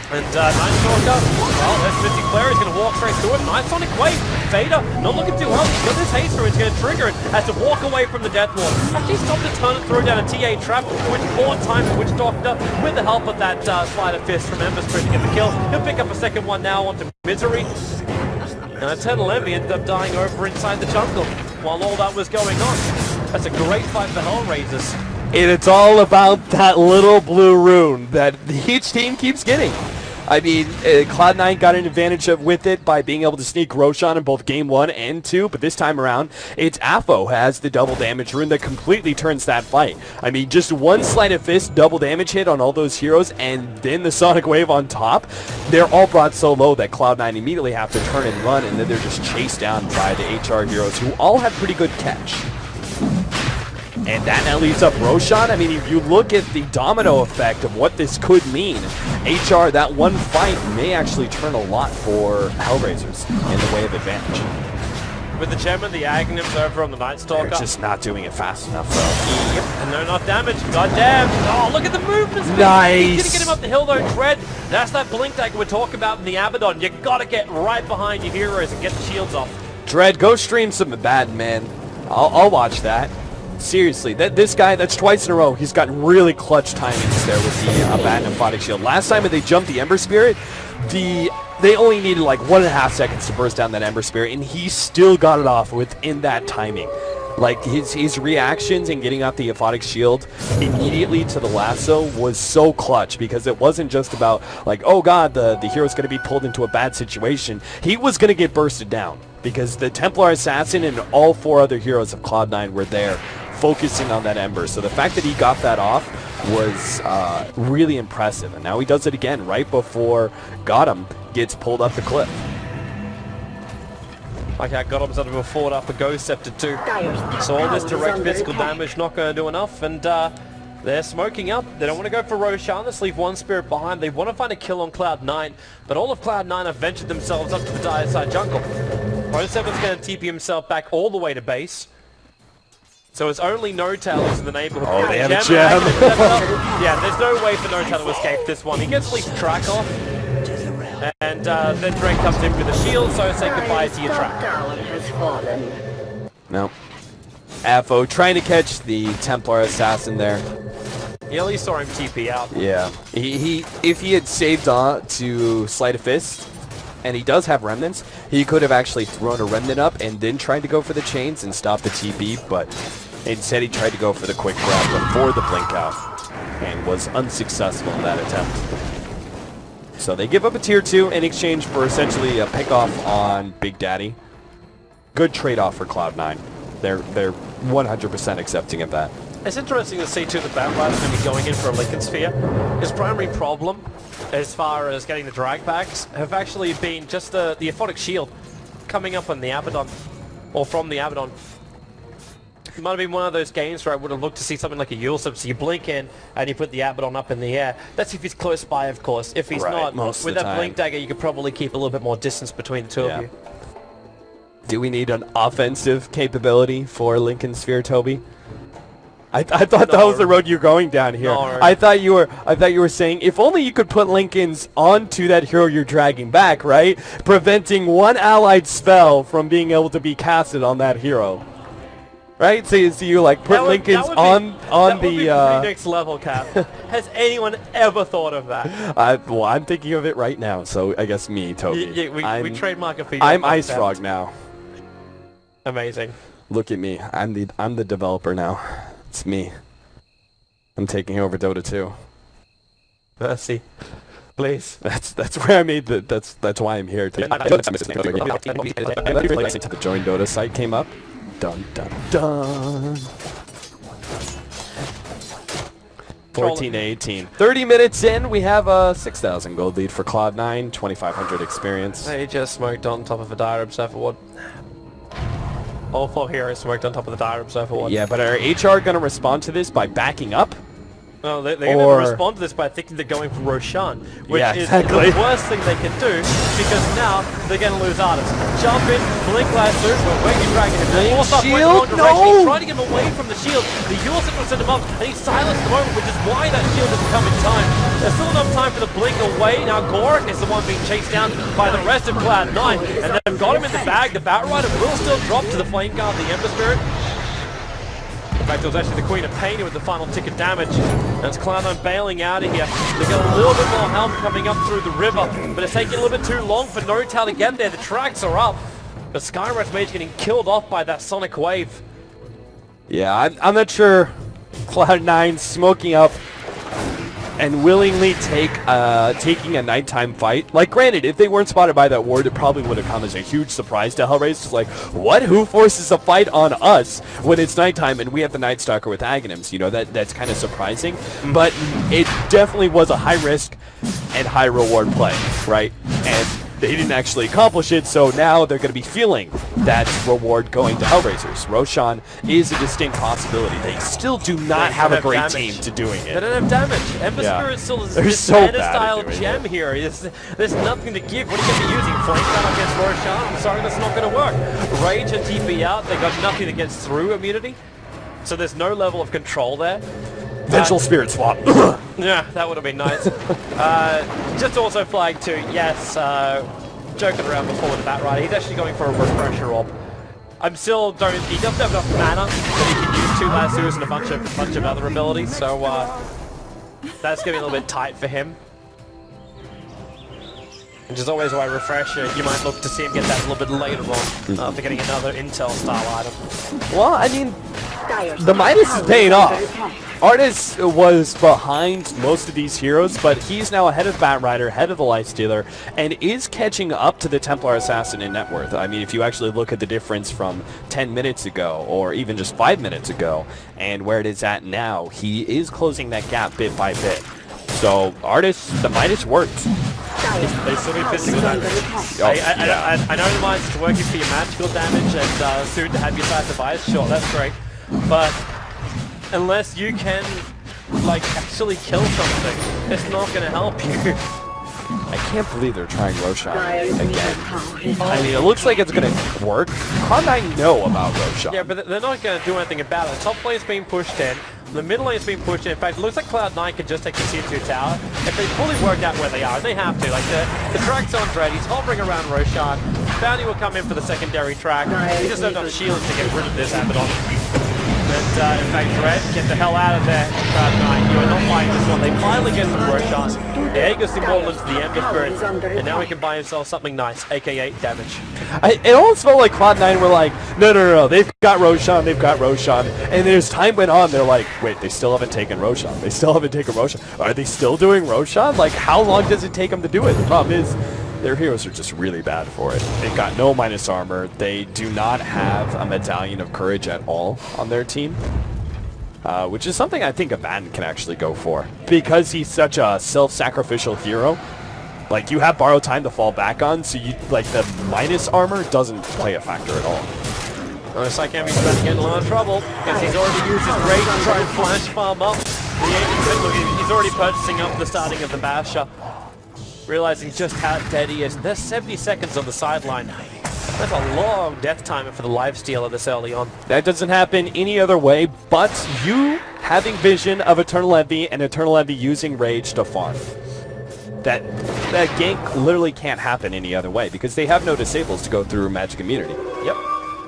And Night Stalker, well, there's Mystic Flare, he's going to walk straight through it. Night Sonic Wave, Vader, not looking too well. He's got this haste through, he's going to trigger it, has to walk away from the Death Lord. Actually stopped to turn and throw down a TA trap, which 4 times Witch Doctor, with the help of that Slider Fist from Ember Spirit to get the kill. He'll pick up a second one now onto Misery. And Eternal Envy ended up dying over inside the jungle while all that was going on. That's a great fight for HellRaisers. And it's all about that little blue rune that each team keeps getting. I mean, Cloud9 got an advantage with it by being able to sneak Roshan in both Game 1 and 2, but this time around, it's Afo who has the double damage rune that completely turns that fight. I mean, just one Sleight of Fist double damage hit on all those heroes, and then the Sonic Wave on top. They're all brought so low that Cloud9 immediately have to turn and run, and then they're just chased down by the HR heroes, who all have pretty good catch. And that now leaves up Roshan. I mean, if you look at the domino effect of what this could mean, HR, that one fight may actually turn a lot for HellRaisers in the way of advantage. With the Gem the Aghanims over on the Night Stalker. They're just not doing it fast enough, though. Yep, and they're not damaged. Goddamn! Oh, look at the movement speed! Nice! He's gonna get him up the hill though, Dread. That's that Blink Dagger we're talking about in the Abaddon. You gotta get right behind your heroes and get the shields off. Dread, go stream some Abaddon, man. I'll watch that. Seriously, this guy, that's twice in a row. He's gotten really clutch timings there with the Abaddon Aphotic Shield. Last time when they jumped the Ember Spirit, the They only needed like 1.5 seconds to burst down that Ember Spirit, and he still got it off within that timing. Like, his reactions and getting out the Aphotic Shield immediately to the lasso was so clutch, because it wasn't just about, like, oh god, the hero's going to be pulled into a bad situation. He was going to get bursted down, because the Templar Assassin and all 4 other heroes of Cloud9 were there, focusing on that Ember. So the fact that he got that off was really impressive. And now he does it again, right before Gotham gets pulled up the cliff. Okay, Gothams out of a forward up a Ghost Scepter too. So all this direct physical damage not going to do enough, and they're smoking up. They don't want to go for Roshan. Let's leave 1 Spirit behind. They want to find a kill on Cloud9, but all of Cloud9 have ventured themselves up to the dire side jungle. Pro7's going to TP himself back all the way to base. So it's only No-Tail who's in the neighborhood. Oh, they have a gem. Yeah, there's no way for No-Tail to escape this one. He gets at least track off. And then Drake comes in with a shield, so say goodbye to your track. No. Afo trying to catch the Templar Assassin there. He at least saw him TP out. Yeah. If he had saved on to Sleight of Fist, and he does have remnants, he could have actually thrown a remnant up and then tried to go for the chains and stop the TP, but instead he tried to go for the quick grab before the blink out and was unsuccessful in that attempt. So they give up a tier 2 in exchange for essentially a pick-off on Big Daddy. Good trade-off for Cloud9. They're 100% accepting of that. It's interesting to see too that Batrider's going to be going in for a Lincoln Sphere. His primary problem, as far as getting the drag packs, have actually been just the Aphotic Shield coming up on the Abaddon, or from the Abaddon. It might have been one of those games where I would have looked to see something like a Yule Sub, so you blink in and you put the Abaddon up in the air. That's if he's close by, of course. If he's not, with that blink dagger, you could probably keep a little bit more distance between the two of you. Do we need an offensive capability for Lincoln Sphere, Toby? I thought that was the road you're going down here. No. I thought you were saying if only you could put Lincolns onto that hero you're dragging back, right? Preventing one allied spell from being able to be casted on that hero. Right? So you like put Lincolns on the next level, Cap. Has anyone ever thought of that? well, I'm thinking of it right now. So I guess me, Toby. Yeah, we trademark a feature. I'm Ice Frog now. Amazing. Look at me. I'm the developer now. It's me. I'm taking over Dota 2. Mercy. Please. That's where I made the that's why I'm here. The Join Dota site came up. Dun dun dun. 14-18. 30 minutes in, we have a 6,000 gold lead for Cloud9, 2,500 experience. They just smoked on top of a Dire Observer Ward. All 4 heroes smoked on top of the Dire Observer Ward. Yeah, but are HR going to respond to this by backing up? No, they're going to respond to this by thinking they're going for Roshan, which is the worst thing they can do, because now they're going to lose artists. Jump in, blink lasso, wait, you dragging him. Shield, no! Trying to get him away from the shield. The Yulsip will send him up, and he's silenced at the moment, which is why that shield doesn't come in time. There's still enough time for the blink away. Now Gorik is the one being chased down by the rest of Cloud9, and they've got him in the bag. The Batrider will still drop to the Flame Guard, the Ember Spirit. In fact, it was actually the Queen of Pain with the final tick of damage. And it's Cloud9 bailing out of here. They got a little bit more help coming up through the river, but it's taking a little bit too long for No-Tail to get there. The tracks are up, but Skywrath Mage getting killed off by that Sonic Wave. Yeah, I'm not sure Cloud9 smoking up and willingly taking a nighttime fight. Like, granted, if they weren't spotted by that ward, it probably would have come as a huge surprise to HellRaiser. It's like, what? Who forces a fight on us when it's nighttime and we have the Night Stalker with Aghanims? You know, that's kind of surprising. But it definitely was a high risk and high reward play, right? And they didn't actually accomplish it, so now they're going to be feeling that reward going to HellRaisers. Roshan is a distinct possibility. They still do not have a great team to doing it. They don't have damage. Ember Spirit still is this style gem here. There's nothing to give. What are you going to be using? Flame Gun against Roshan? I'm sorry, that's not going to work. Rage and TP out. They got nothing that gets through immunity. So there's no level of control there. Vengeful Spirit swap. Yeah, that would have been nice. Just also flag too, yes, joking around before with the Batrider, he's actually going for a refresher orb. He doesn't have enough mana, but he can use 2 lassos and a bunch of other abilities, so that's going to be a little bit tight for him. Which is always why Refresher, you might look to see him get that a little bit later on, after getting another Intel style item. Well, I mean, the minus is paying off. Artis was behind most of these heroes, but he's now ahead of Batrider, ahead of the Lifestealer, and is catching up to the Templar Assassin in net worth. I mean, if you actually look at the difference from 10 minutes ago, or even just 5 minutes ago, and where it is at now, he is closing that gap bit by bit. So, Artis, the minus works. They still be physical damage. I know the minus is working for your magical damage and soon to have your side device, sure, that's great. But unless you can, like, actually kill something, it's not going to help you. I can't believe they're trying Roshan again. I mean, it looks like it's going to work. How do I know about Roshan? Yeah, but they're not going to do anything about it. The top lane's being pushed in. The middle lane's being pushed in. In fact, it looks like Cloud9 can just take the tier 2 tower. If they fully work out where they are, and they have to. Like, the track's on red. He's hovering around Roshan. Bounty will come in for the secondary track. He just doesn't have shields to get rid of this Abaddon. And in fact, Red, get the hell out of there, Cloud9. You are not buying this one. They finally get some Roshan. The Aegis Immortal into the Ember Spirit. And now he can buy himself something nice, aka damage. It almost felt like Cloud9 were like, no, they've got Roshan, and as time went on, they're like, wait, they still haven't taken Roshan, are they still doing Roshan? Like, how long does it take them to do it? The problem is, their heroes are just really bad for it. They've got no minus armor, they do not have a Medallion of Courage at all on their team. Which is something I think Abaddon can actually go for. Because he's such a self-sacrificial hero, like, you have borrowed time to fall back on, so you, like, the minus armor doesn't play a factor at all. Looks like Emmy's about to get in a lot of trouble, because he's already used his rage to try and flash farm up. He's already purchasing up the starting of the Basher, realizing just how dead he is. There's 70 seconds on the sideline. That's a long death timer for the Lifestealer this early on. That doesn't happen any other way, but you having vision of Eternal Envy and Eternal Envy using Rage to farm. That gank literally can't happen any other way because they have no disables to go through Magic Immunity. Yep.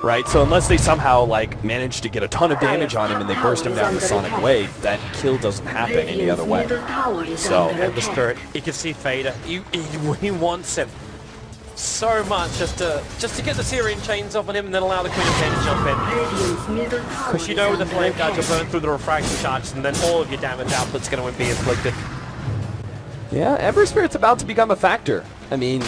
Right, so unless they somehow, like, manage to get a ton of damage on him and they burst him down the Sonic Wave, that kill doesn't happen any other way. So, Ember Spirit, you can see Fader. He wants him so much just to get the Syrian chains off on him and then allow the Queen of Pain to jump in. Because you know the Flame Guards will burn through the refraction charges and then all of your damage output's going to be inflicted. yeah, Ember Spirit's about to become a factor. I mean,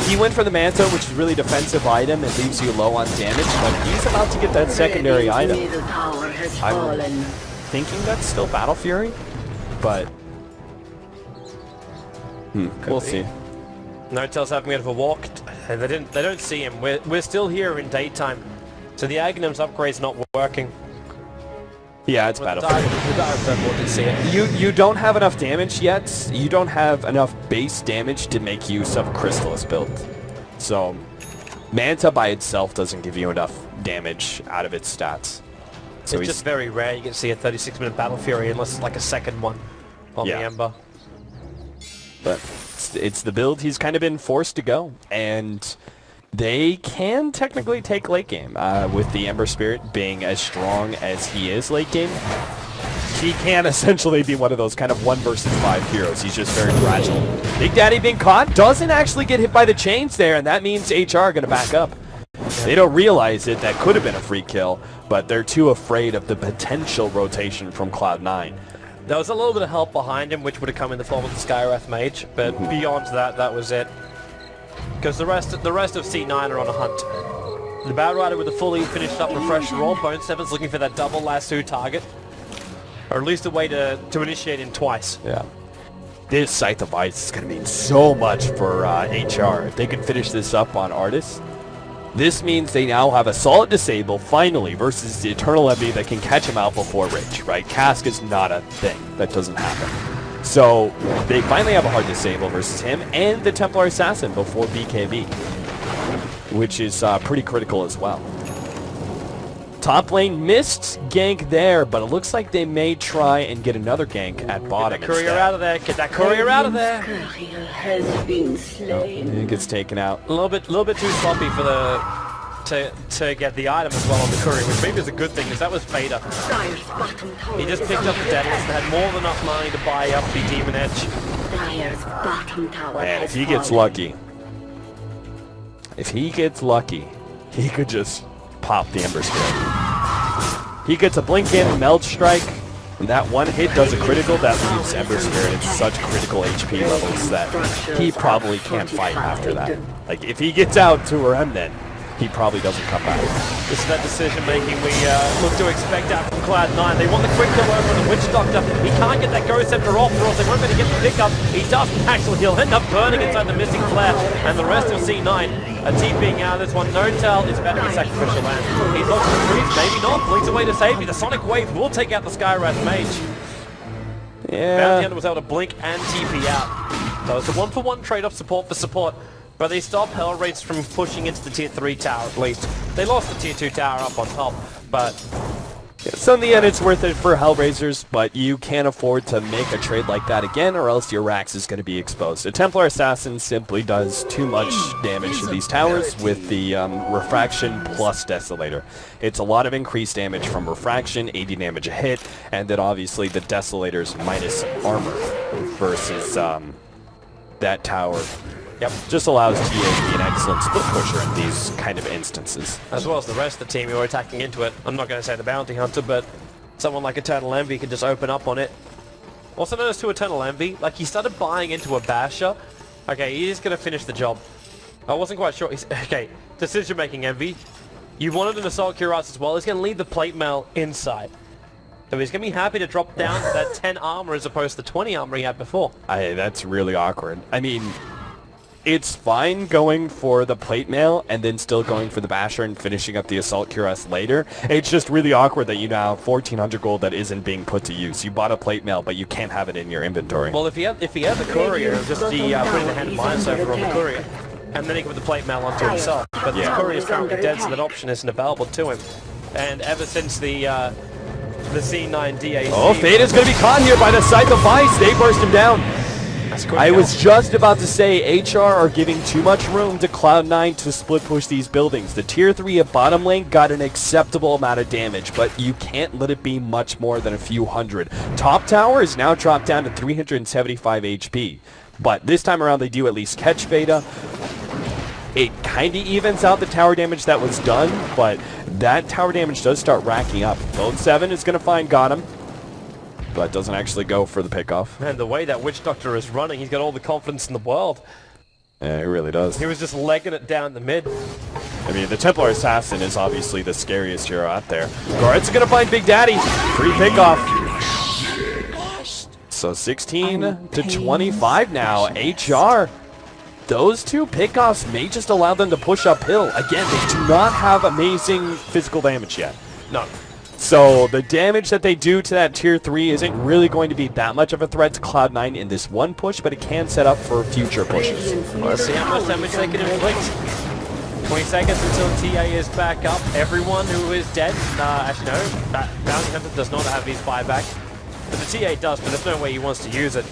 he went for the Manta, which is really defensive item. It leaves you low on damage, but he's about to get that secondary item. I'm thinking that's still Battle Fury, but we'll see. No tells having a bit of a walk. They don't see him. We're still here in daytime, so the Agnum's upgrade's not working. Yeah, it's Battle Fury. You don't have enough damage yet. You don't have enough base damage to make use of a Crystallis build. So, Manta by itself doesn't give you enough damage out of its stats. So it's just very rare you can see a 36-minute Battle Fury unless it's like a second one on the Ember. But it's the build he's kind of been forced to go, and they can technically take late game with the Ember Spirit being as strong as he is late game. He can essentially be one of those kind of 1 versus 5 heroes. He's just very fragile. Big Daddy being caught, doesn't actually get hit by the chains there, and that means HR are going to back up. They don't realize it. That could have been a free kill, but they're too afraid of the potential rotation from Cloud9. There was a little bit of help behind him, which would have come in the form of the Skywrath Mage, but beyond that, that was it. Because the rest of C9 are on a hunt. The Batrider with a fully finished up refresh roll. Bone 7's looking for that double lasso target. Or at least a way to initiate him twice. Yeah. This Scythe of Ice is going to mean so much for HR. If they can finish this up on Artis, this means they now have a solid disable, finally, versus the Eternal Envy that can catch him out before Rage, right? Cask is not a thing. That doesn't happen. So, they finally have a hard disable versus him and the Templar Assassin before BKB, which is pretty critical as well. Top lane missed gank there, but it looks like they may try and get another gank at bottom. Get that courier out of there. Get that courier out of there. Has been slain. It gets taken out. A little bit too sloppy for the to get the item as well on the courier, which maybe is a good thing, because that was Vader. He just picked up the Daedalus and had more than enough money to buy up the Demon Edge. Man, if he gets lucky, he could just pop the Ember Spirit. He gets a blink in, meld strike, and that one hit does a critical. That leaves Ember Spirit at such critical HP levels that he probably can't fight after that. Like, if he gets out to a remnant, he probably doesn't come back. This is that decision-making we look to expect out from Cloud9. They want the quick kill over the Witch Doctor. He can't get that Ghost Scepter off, or else they won't be able to get the pickup. He doesn't actually. He'll end up burning inside the missing flare, and the rest of C9 are TPing out of this one. No tell, it's better than Sacrificial Land. He's locked in the freeze, maybe not. Blinks away to save you. The Sonic Wave will take out the Skywrath Mage. Yeah. Bounty Hunter was able to blink and TP out. So it's a one-for-one trade-off, support for support. But they stopped HellRaiser from pushing into the tier 3 tower at least. They lost the tier 2 tower up on top, but... Yeah, so in the end it's worth it for HellRaisers, but you can't afford to make a trade like that again or else your Rax is going to be exposed. A Templar Assassin simply does too much damage to these towers with the Refraction plus Desolator. It's a lot of increased damage from Refraction, 80 damage a hit, and then obviously the Desolator's minus armor versus that tower. Yep, just allows TA to be an excellent split pusher in these kind of instances. As well as the rest of the team who are attacking into it. I'm not going to say the Bounty Hunter, but someone like Eternal Envy can just open up on it. Also known as to Eternal Envy, like he started buying into a Basher. Okay, he is going to finish the job. I wasn't quite sure. Okay, decision-making Envy. You wanted an Assault Cuirass as well. He's going to leave the Plate Mail inside. So he's going to be happy to drop down to that 10 armor as opposed to 20 armor he had before. That's really awkward. I mean... It's fine going for the plate mail and then still going for the basher and finishing up the assault cuirass later. It's just really awkward that you now have 1,400 gold that isn't being put to use. You bought a plate mail, but you can't have it in your inventory. Well, if he had the courier, just putting the hand of Mind Soaker on the courier, and then he can put the plate mail onto himself. But the courier is currently dead, so that option isn't available to him. And ever since the C9 DAC... Oh, Fate is going to be caught here by the Scythe of Vice. They burst him down. I was just about to say HR are giving too much room to Cloud9 to split push these buildings. The tier 3 at bottom lane got an acceptable amount of damage, but you can't let it be much more than a few hundred. Top tower is now dropped down to 375 HP, but this time around they do at least catch Veda. It kind of evens out the tower damage that was done, but that tower damage does start racking up. Bone 7 is going to find Gotham, but doesn't actually go for the pickoff. Man, the way that Witch Doctor is running, he's got all the confidence in the world. Yeah, he really does. He was just legging it down the mid. I mean, the Templar Assassin is obviously the scariest hero out there. Guards are going to find Big Daddy. Free pickoff. So 16 to 25 now. HR. Those two pickoffs may just allow them to push uphill. Again, they do not have amazing physical damage yet. No. So the damage that they do to that tier 3 isn't really going to be that much of a threat to Cloud9 in this one push, but it can set up for future pushes. Let's see how much damage they can inflict. 20 seconds until TA is back up. Everyone who is dead, actually no, Bounty Hunter does not have his buyback. But the TA does, but there's no way he wants to use it.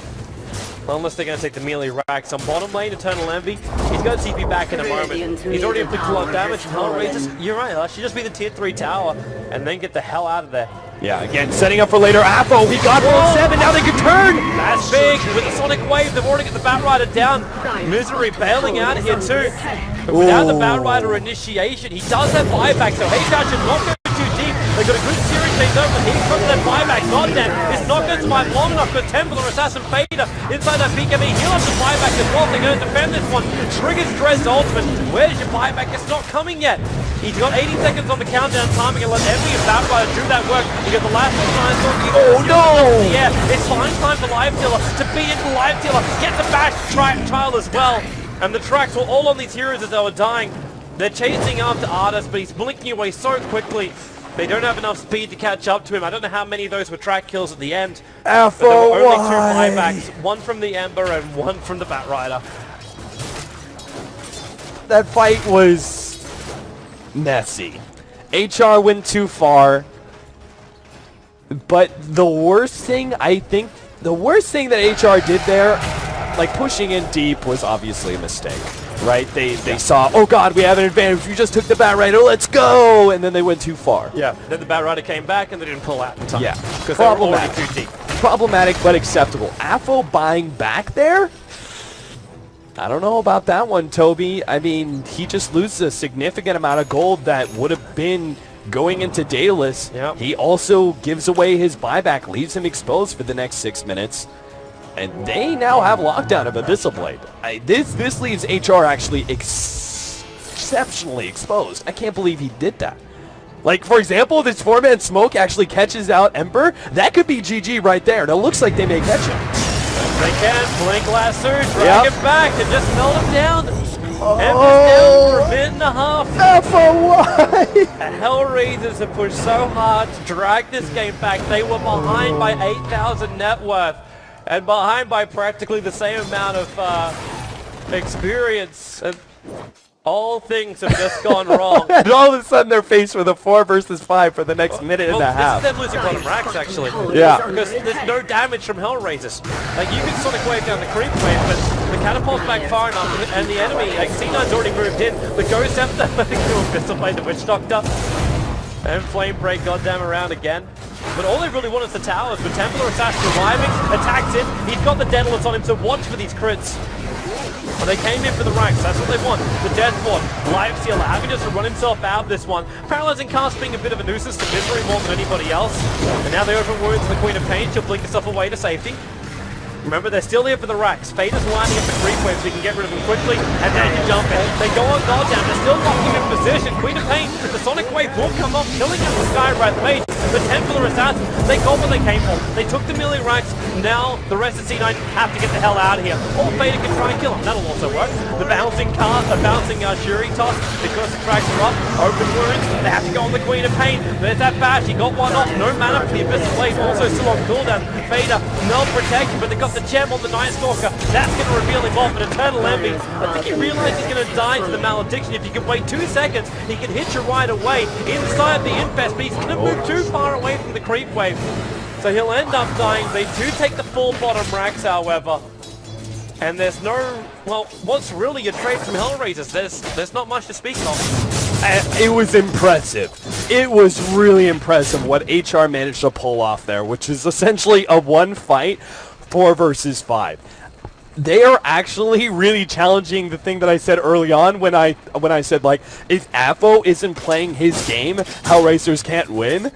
Unless they're going to take the melee racks on bottom lane, Eternal Envy. He's got TP back in a moment. He's already inflicted a lot of damage. HellRaiser, you're right, that should just be the tier 3 tower and then get the hell out of there. Yeah, again, setting up for later. Apo, he got 7, now they can turn! That's big, with the Sonic Wave, they've already got the Batrider down. Misery bailing out here too. But without the Batrider initiation, he does have buyback, so HR should not go too deep. They've got a good series chase over, but he's from that buyback, not dead. It's not going to survive long enough for Templar Assassin Vader inside that BKB. He'll have the buyback as well. They're going to defend this one. Triggers Dread's ultimate. Where's your buyback? It's not coming yet. He's got 80 seconds on the countdown timing and let Envy and Batrider do that work. You get the last one. Oh no! Yeah, it's fine time for Live Dealer to be into Live Dealer. Get the bash trial as well. And the tracks were all on these heroes as they were dying. They're chasing after Artis, but he's blinking away so quickly. They don't have enough speed to catch up to him. I don't know how many of those were track kills at the end. But there were only 2 buybacks, one from the Ember and one from the Batrider. That fight was messy. HR went too far. But the worst thing, I think, the worst thing that HR did there, like pushing in deep, was obviously a mistake. right? They saw, oh god, we have an advantage, we just took the Batrider, let's go! And then they went too far. Yeah, then the Batrider came back and they didn't pull out in time. Yeah, because they were already too deep. Problematic, but acceptable. AFO buying back there? I don't know about that one, Toby. I mean, he just loses a significant amount of gold that would have been going into Daedalus. Yep. He also gives away his buyback, leaves him exposed for the next 6 minutes. And they now have lockdown of Abyssal Blade. This leaves HR actually exceptionally exposed. I can't believe he did that. Like, for example, this 4-man smoke actually catches out Ember. That could be GG right there. And it looks like they may catch him. They can. Blink last surge, drag him back, and just melt him down. Ember's down for a minute and a half. FOY! The HellRaisers have pushed so hard to drag this game back. They were behind by 8,000 net worth. And behind by practically the same amount of experience. And all things have just gone wrong. And all of a sudden they're faced with a 4 versus 5 for the next minute and a half. This is them losing bottom racks, actually. Yeah. Because there's no damage from HellRaisers. Like, you can Sonic Wave down the creep wave, but the catapult's back far enough, and the enemy, like, C9's already moved in. The Ghost Scepter, I think they were Abyssal Blade, the Witch Doctor. And Flame Break goddamn around again. But all they really want is the towers. But Templar Assassin reviving, attacks in. He's got the Daedalus on him, so watch for these crits. And they came in for the ranks, that's what they want. The Deathboard, Live Seal having just to run himself out of this one. Paralyzing Cast being a bit of a nuisance to Misery more than anybody else. And now they open wounds to the Queen of Pain. She'll blink herself away to safety. Remember, they're still here for the racks. Fate is lining up the creep wave so you can get rid of them quickly, and then you jump in. They go on guard down, they're still locking in position. Queen of Pain, the Sonic Wave will come off, killing him with Skywrath Mage. The Templar Assassins, they got what they came for. They took the melee racks, now the rest of C9 have to get the hell out of here. Or Vader can try and kill him, that'll also work. The bouncing Shuri toss, because the tracks are up, open wounds, they have to go on the Queen of Pain. There's that bash, he got one off, no mana for the Abyssal Blade, also still on cooldown. Vader, null protection, but they got the gem on the Night Stalker. That's going to reveal him off, an Eternal Envy. I think he realized he's going to die to the Malediction. If you can wait 2 seconds, he can hit you right away inside the Infest, but he's going to move too far away from the creep wave. So he'll end up dying. They do take the full bottom racks, however. And there's no, well, what's really a trade from HellRaisers? There's not much to speak of. It was impressive. It was really impressive what HR managed to pull off there, which is essentially a 1 fight, 4 versus 5. They are actually really challenging the thing that I said early on when I said, like, if AFO isn't playing his game, HellRaisers can't win.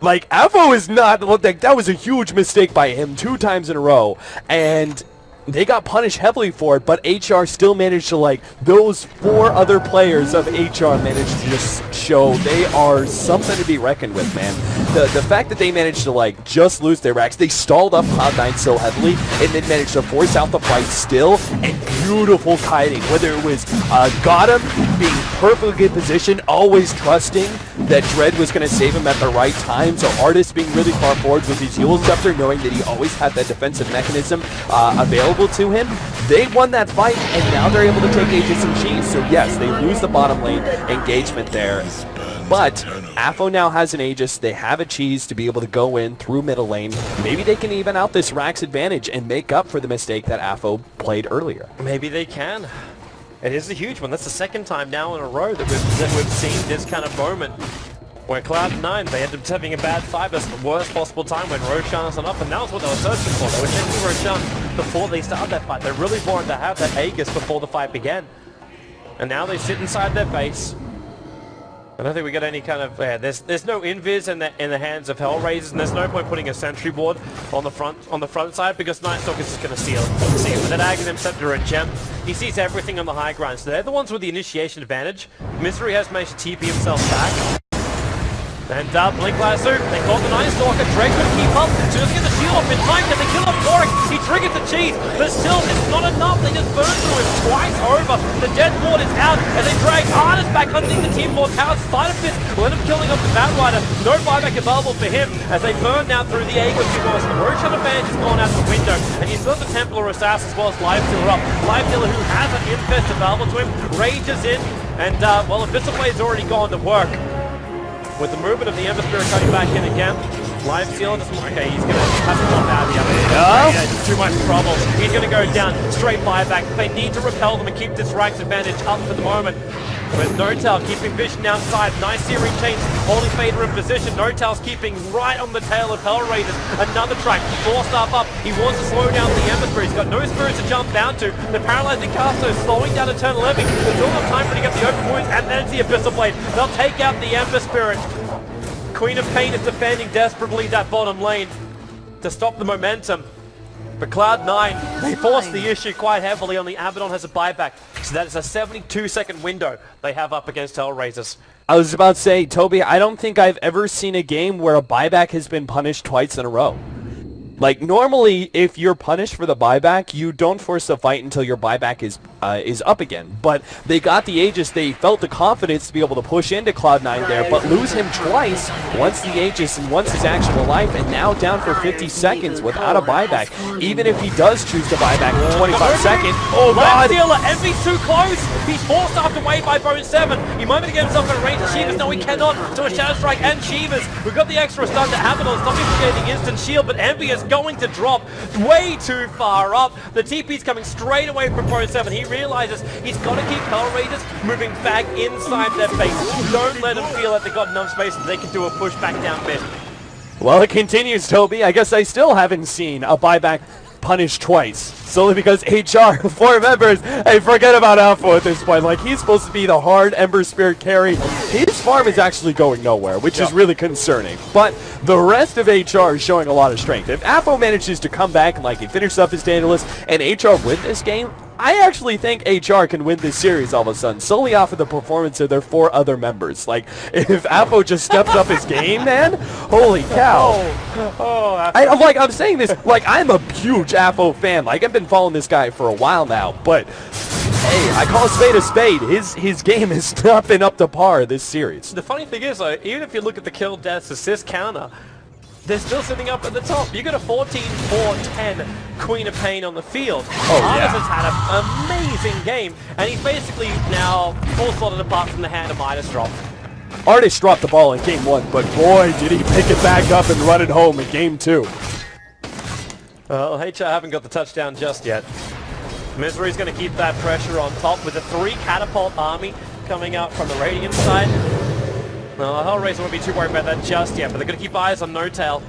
Like, AFO is not, like, that was a huge mistake by him 2 times in a row, and they got punished heavily for it, but HR still managed to, like, those 4 other players of HR managed to just show they are something to be reckoned with, man. The fact that they managed to, like, just lose their racks, they stalled up Cloud9 so heavily, and then managed to force out the fight still, and beautiful kiting, whether it was Gotham being perfectly positioned, always trusting that Dread was going to save him at the right time, so Artist being really far forward with his Heal Scepter, knowing that he always had that defensive mechanism available to him. They won that fight, and now they're able to take Aegis and Cheese. So yes, they lose the bottom lane engagement there. But AFO now has an Aegis, they have a Cheese to be able to go in through middle lane. Maybe they can even out this Rax advantage and make up for the mistake that AFO played earlier. Maybe they can. It is a huge one. That's the 2nd time now in a row that we've seen this kind of moment. Where Cloud9, they ended up having a bad fight, but the worst possible time when Roshan's on up, and that was what they were searching for. They were checking Roshan before they started that fight. They really wanted to have that Aegis before the fight began. And now they sit inside their base. I don't think we got any kind of, there's no invis in the hands of HellRaisers, and there's no point putting a sentry board on the front side because Night Stalker's just going to steal it. See, with that Aghanim Scepter and Gem, he sees everything on the high ground, so they're the ones with the initiation advantage. Misery has managed to TP himself back. And Blink Lasso, they call the Night Stalker, Drake could keep up, so just get the shield off in time, can they kill off Warwick? He triggers the cheese, but still, it's not enough, they just burn through it twice over. The Deathboard is out, and they drag Artist back underneath the Team Board Towers. Spider Fist will end up killing off the Batrider, no buyback available for him, as they burn now through the Aegis he was. The Roshan advantage has gone out the window, and you still have the Templar Assassin as well as Live Stealer up. Live Stealer, who has an Infest available to him, rages in, and, well, Abyssal Blade's already gone to work. With the movement of the Ember Spirit coming back in again, Live seal doesn't work. Okay, he's going to have to pop out of the other. Yeah, too much trouble. He's going to go down, straight buyback. They need to repel them and keep this Rank's advantage up for the moment. But Notel keeping vision outside. Nice series change. Holy Fader in position. Notel's keeping right on the tail of HellRaisers. Another track. 4-star up. He wants to slow down the Ember. He's got no spirits to jump down to. The paralyzing caster slowing down Eternal Envy. There's still enough time for him to get the open wounds, and then it's the Abyssal Blade. They'll take out the Ember Spirit. Queen of Pain is defending desperately that bottom lane to stop the momentum. But Cloud9, they force the issue quite heavily on the Abaddon has a buyback. So that is a 72-second window they have up against HellRaisers. I was about to say, Toby, I don't think I've ever seen a game where a buyback has been punished twice in a row. Like, normally, if you're punished for the buyback, you don't force the fight until your buyback is up again. But they got the Aegis, they felt the confidence to be able to push into Cloud9 there, but lose him twice, once the Aegis and once his actual life, and now down for 50 seconds without a buyback. Even if he does choose to buy back in 25 seconds. Oh, God! Sealer, Envy's too close! He's forced after away by Bone 7. He might be to get himself in range of Shivas. No, he cannot. So a Shadow Strike and Shivas. We've got the extra stun to Abaddon, stopping from getting the instant shield, but Envy is going to drop way too far up. The TP's coming straight away from Bone 7. He realizes he's got to keep HellRaisers moving back inside their base. Don't let them feel like they've got enough space that they can do a push back down mid. Well, it continues, Toby. I guess I still haven't seen a buyback punished twice. Solely because HR, 4 members, hey, forget about Alpha at this point. Like, he's supposed to be the hard Ember Spirit carry. His farm is actually going nowhere, which is really concerning. But the rest of HR is showing a lot of strength. If Alpha manages to come back and, like, he finishes up his Daedalus and HR win this game, I actually think HR can win this series all of a sudden, solely off of the performance of their 4 other members. Like, if Apo just steps up his game, man, holy cow. I'm saying this, like, I'm a huge Apo fan. Like, I've been following this guy for a while now, but hey, I call a spade a spade. His game has not been up to par this series. The funny thing is, though, even if you look at the kill, deaths, assist counter, they're still sitting up at the top. You got a 14-4-10 Queen of Pain on the field. Artis has had an amazing game, and he's basically now full slotted apart from the hand of Midas drop. Artis dropped the ball in game 1, but boy, did he pick it back up and run it home in game 2. Well, HR haven't got the touchdown just yet. Misery's going to keep that pressure on top with a 3 catapult army coming out from the Radiant side. No, HellRaiser won't be too worried about that just yet, but they're going to keep eyes on No-Tail.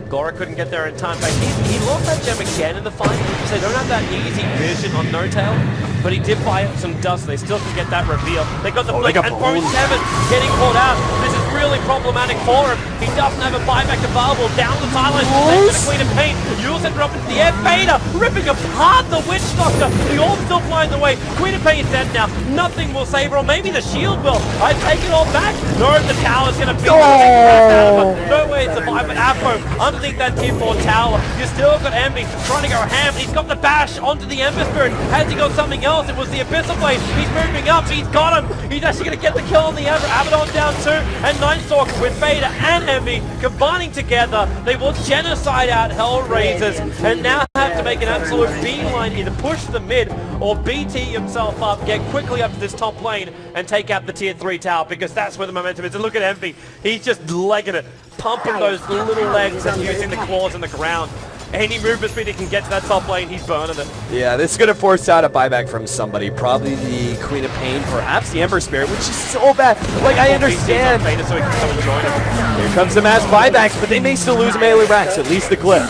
Gora couldn't get there in time. He lost that gem again in the fight, so they don't have that easy vision on No-Tail, but he did buy up some dust. They still can get that reveal. They got the blink, and Bone 7 getting caught out. This is really problematic for him. He doesn't have a buyback available. Down the sideline, to the Queen of Pain. You'll send her up into the air. Vader ripping apart the Witch Doctor. The orb's still flying away. Queen of Pain's dead now. Nothing will save her, or maybe the shield will. I take it all back. No, the tower's going to be no way to survive, but Afro underneath that tier 4 tower. You still got Envy trying to go ham. He's got the bash onto the Ember Spirit. Has he got something else? It was the Abyssal Blade. He's moving up. He's got him. He's actually going to get the kill on the Ember. Abaddon down 2, and Nightstalker with Vader and Envy combining together. They will genocide out HellRaisers and now have to make an absolute beeline, either push the mid or BT himself up, get quickly up to this top lane and take out the tier 3 tower, because that's where the momentum is. And look at Envy. He's just legging it, pumping those little legs and using the claws in the ground. Any movement speed he can get to that top lane, he's burning it. Yeah, this is going to force out a buyback from somebody. Probably the Queen of Pain, perhaps the Ember Spirit, which is so bad. Like, I understand. So he can come and join him. Here comes the mass buybacks, but they may still lose melee racks, at least the Glyph.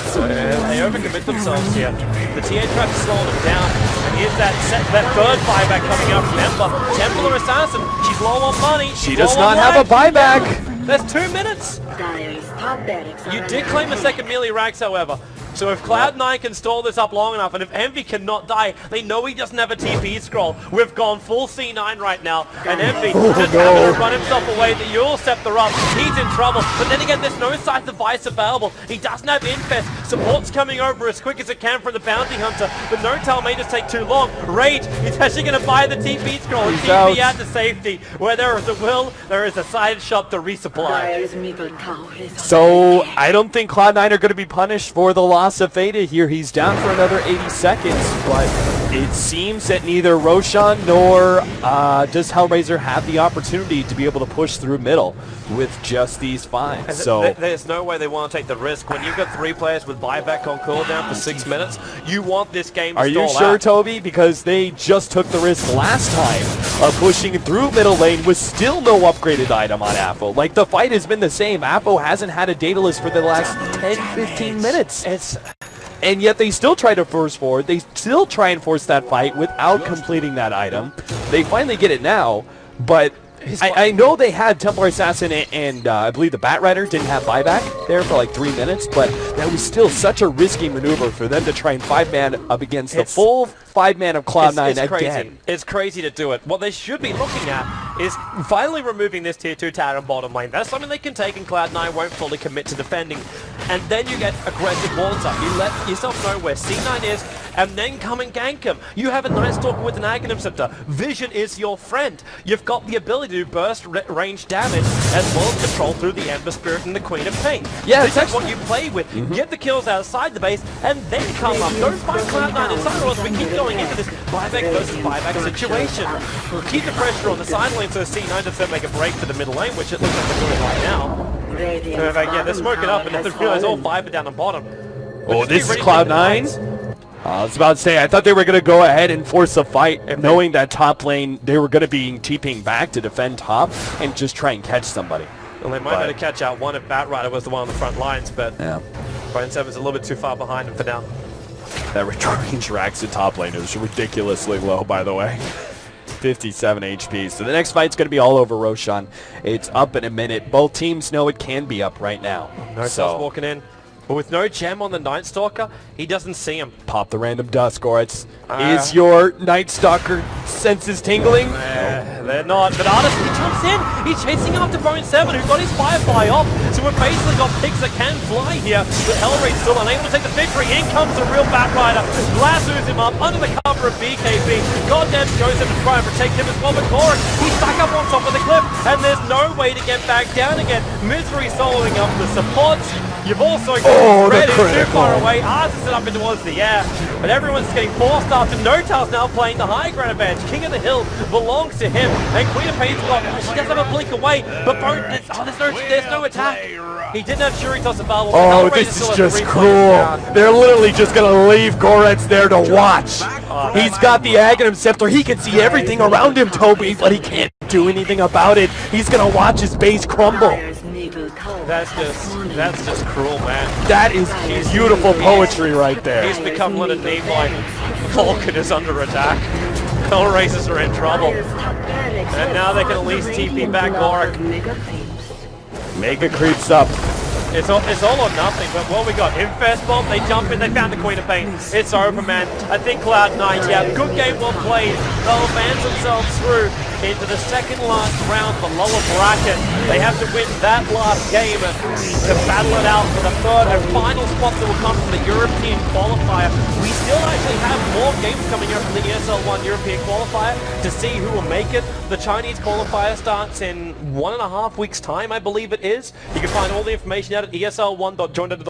They overcommit themselves here. The TA trap is slowing them down. And here's that third buyback coming out from Ember. Templar Assassin, she's low on money. She does not have a buyback. There's 2 minutes. You did claim a second melee racks, however. So if Cloud9 can stall this up long enough, and if Envy cannot die, they know he doesn't have a TP scroll. We've gone full C9 right now, and Envy just having to run himself away. The Eul Scepter up, he's in trouble. But then again, there's no Scythe device available. He doesn't have Infest, Support's coming over as quick as it can from the Bounty Hunter, but No-Tail may just take too long. Rage is actually going to buy the TP scroll and TP out to safety. Where there is a will, there is a side shot to resupply. So I don't think Cloud9 are going to be punished for the loss of Fada here. He's down for another 80 seconds, but it seems that neither Roshan nor does HellRaiser have the opportunity to be able to push through middle with just these 5. So there's no way they want to take the risk. When you've got 3 players with buyback on cooldown for 6 minutes, you want this game to stall out. Are you sure, Toby? Because they just took the risk last time of pushing through middle lane with still no upgraded item on Apple. Like, the fight has been the same. Apple hasn't had a Daedalus for the last 10-15 minutes. And yet they still try to force forward. They still try and force that fight without completing that item. They finally get it now, but I know they had Templar Assassin and I believe the Bat Rider didn't have buyback there for like 3 minutes, but that was still such a risky maneuver for them to try and 5-man up against the full 5-man of Cloud9 again. Crazy. It's crazy to do it. What they should be looking at is finally removing this tier 2 tower in bottom lane. That's something they can take and Cloud9 won't fully commit to defending. And then you get aggressive wards up. You let yourself know where C9 is and then come and gank him. You have a Night Stalker with an Aghanim Scepter. Vision is your friend. You've got the ability to burst range damage as well as control through the Ember Spirit and the Queen of Pain. Yeah, this is what you play with. Get the kills outside the base and then come up. Don't fight Cloud9 inside, or else we keep going into this buyback versus buyback situation. Keep the pressure on the side lane so C9 doesn't make a break for the middle lane, which it looks like they're doing right now. Yeah, they're smoking up and then they realize all 5 are down the bottom. Oh, this is Cloud9? I was about to say, I thought they were going to go ahead and force a fight, knowing that top lane, they were going to be TPing back to defend top and just try and catch somebody. Well, they might be able to catch out one if Bat Rider was the one on the front lines, but yeah. Bone 7's a little bit too far behind him for now. That range Rax in top lane is ridiculously low, by the way. 57 HP. So the next fight's going to be all over Roshan. It's up in a minute. Both teams know it can be up right now. No-Tail's walking in. But with no gem on the Night Stalker, he doesn't see him. Pop the random dust, Goretz. Is your Night Stalker senses tingling? They're not. But Artis, he jumps in. He's chasing after Bone 7, who got his Firefly off. So we've basically got pigs that can fly here. But HellRaiser still unable to take the victory. In comes the real Bat Rider. Lassos him up under the cover of BKB. Goddamn Joseph is trying to protect him as well. But Goretz, he's stuck up on top of the cliff. And there's no way to get back down again. Misery soloing up the supports. You've also got Red too far away. Artis is up and towards the air. But everyone's getting forced after. No-Tail's now playing the high ground advantage. King of the Hill belongs to him. And Queen of Pain's got, she does have a blink away. But Bone, there's no attack. He didn't have Shuri Toss available. Oh, this is just cruel. They're literally just going to leave Goretz there to watch. He's got the Aghanim Scepter. He can see everything around him, Toby, but he can't do anything about it. He's going to watch his base crumble. That's just cruel, man. That is beautiful poetry right there. He's become Leonard Nimoy. Vulcan is under attack. HellRaisers are in trouble. And now they can at least TP back Auric. Mega creeps up. It's all or nothing, but what we got? Infest Bomb, they jump in, they found the Queen of Pain. It's over, man. I think Cloud9, yeah, good game well played. They'll advance themselves through into the second last round of the lower bracket. They have to win that last game to battle it out for the third and final spot that will come from the European Qualifier. We still actually have more games coming up from the ESL 1 European Qualifier to see who will make it. The Chinese Qualifier starts in 1.5 weeks' time, I believe it is. You can find all the information out at esl1.join.com.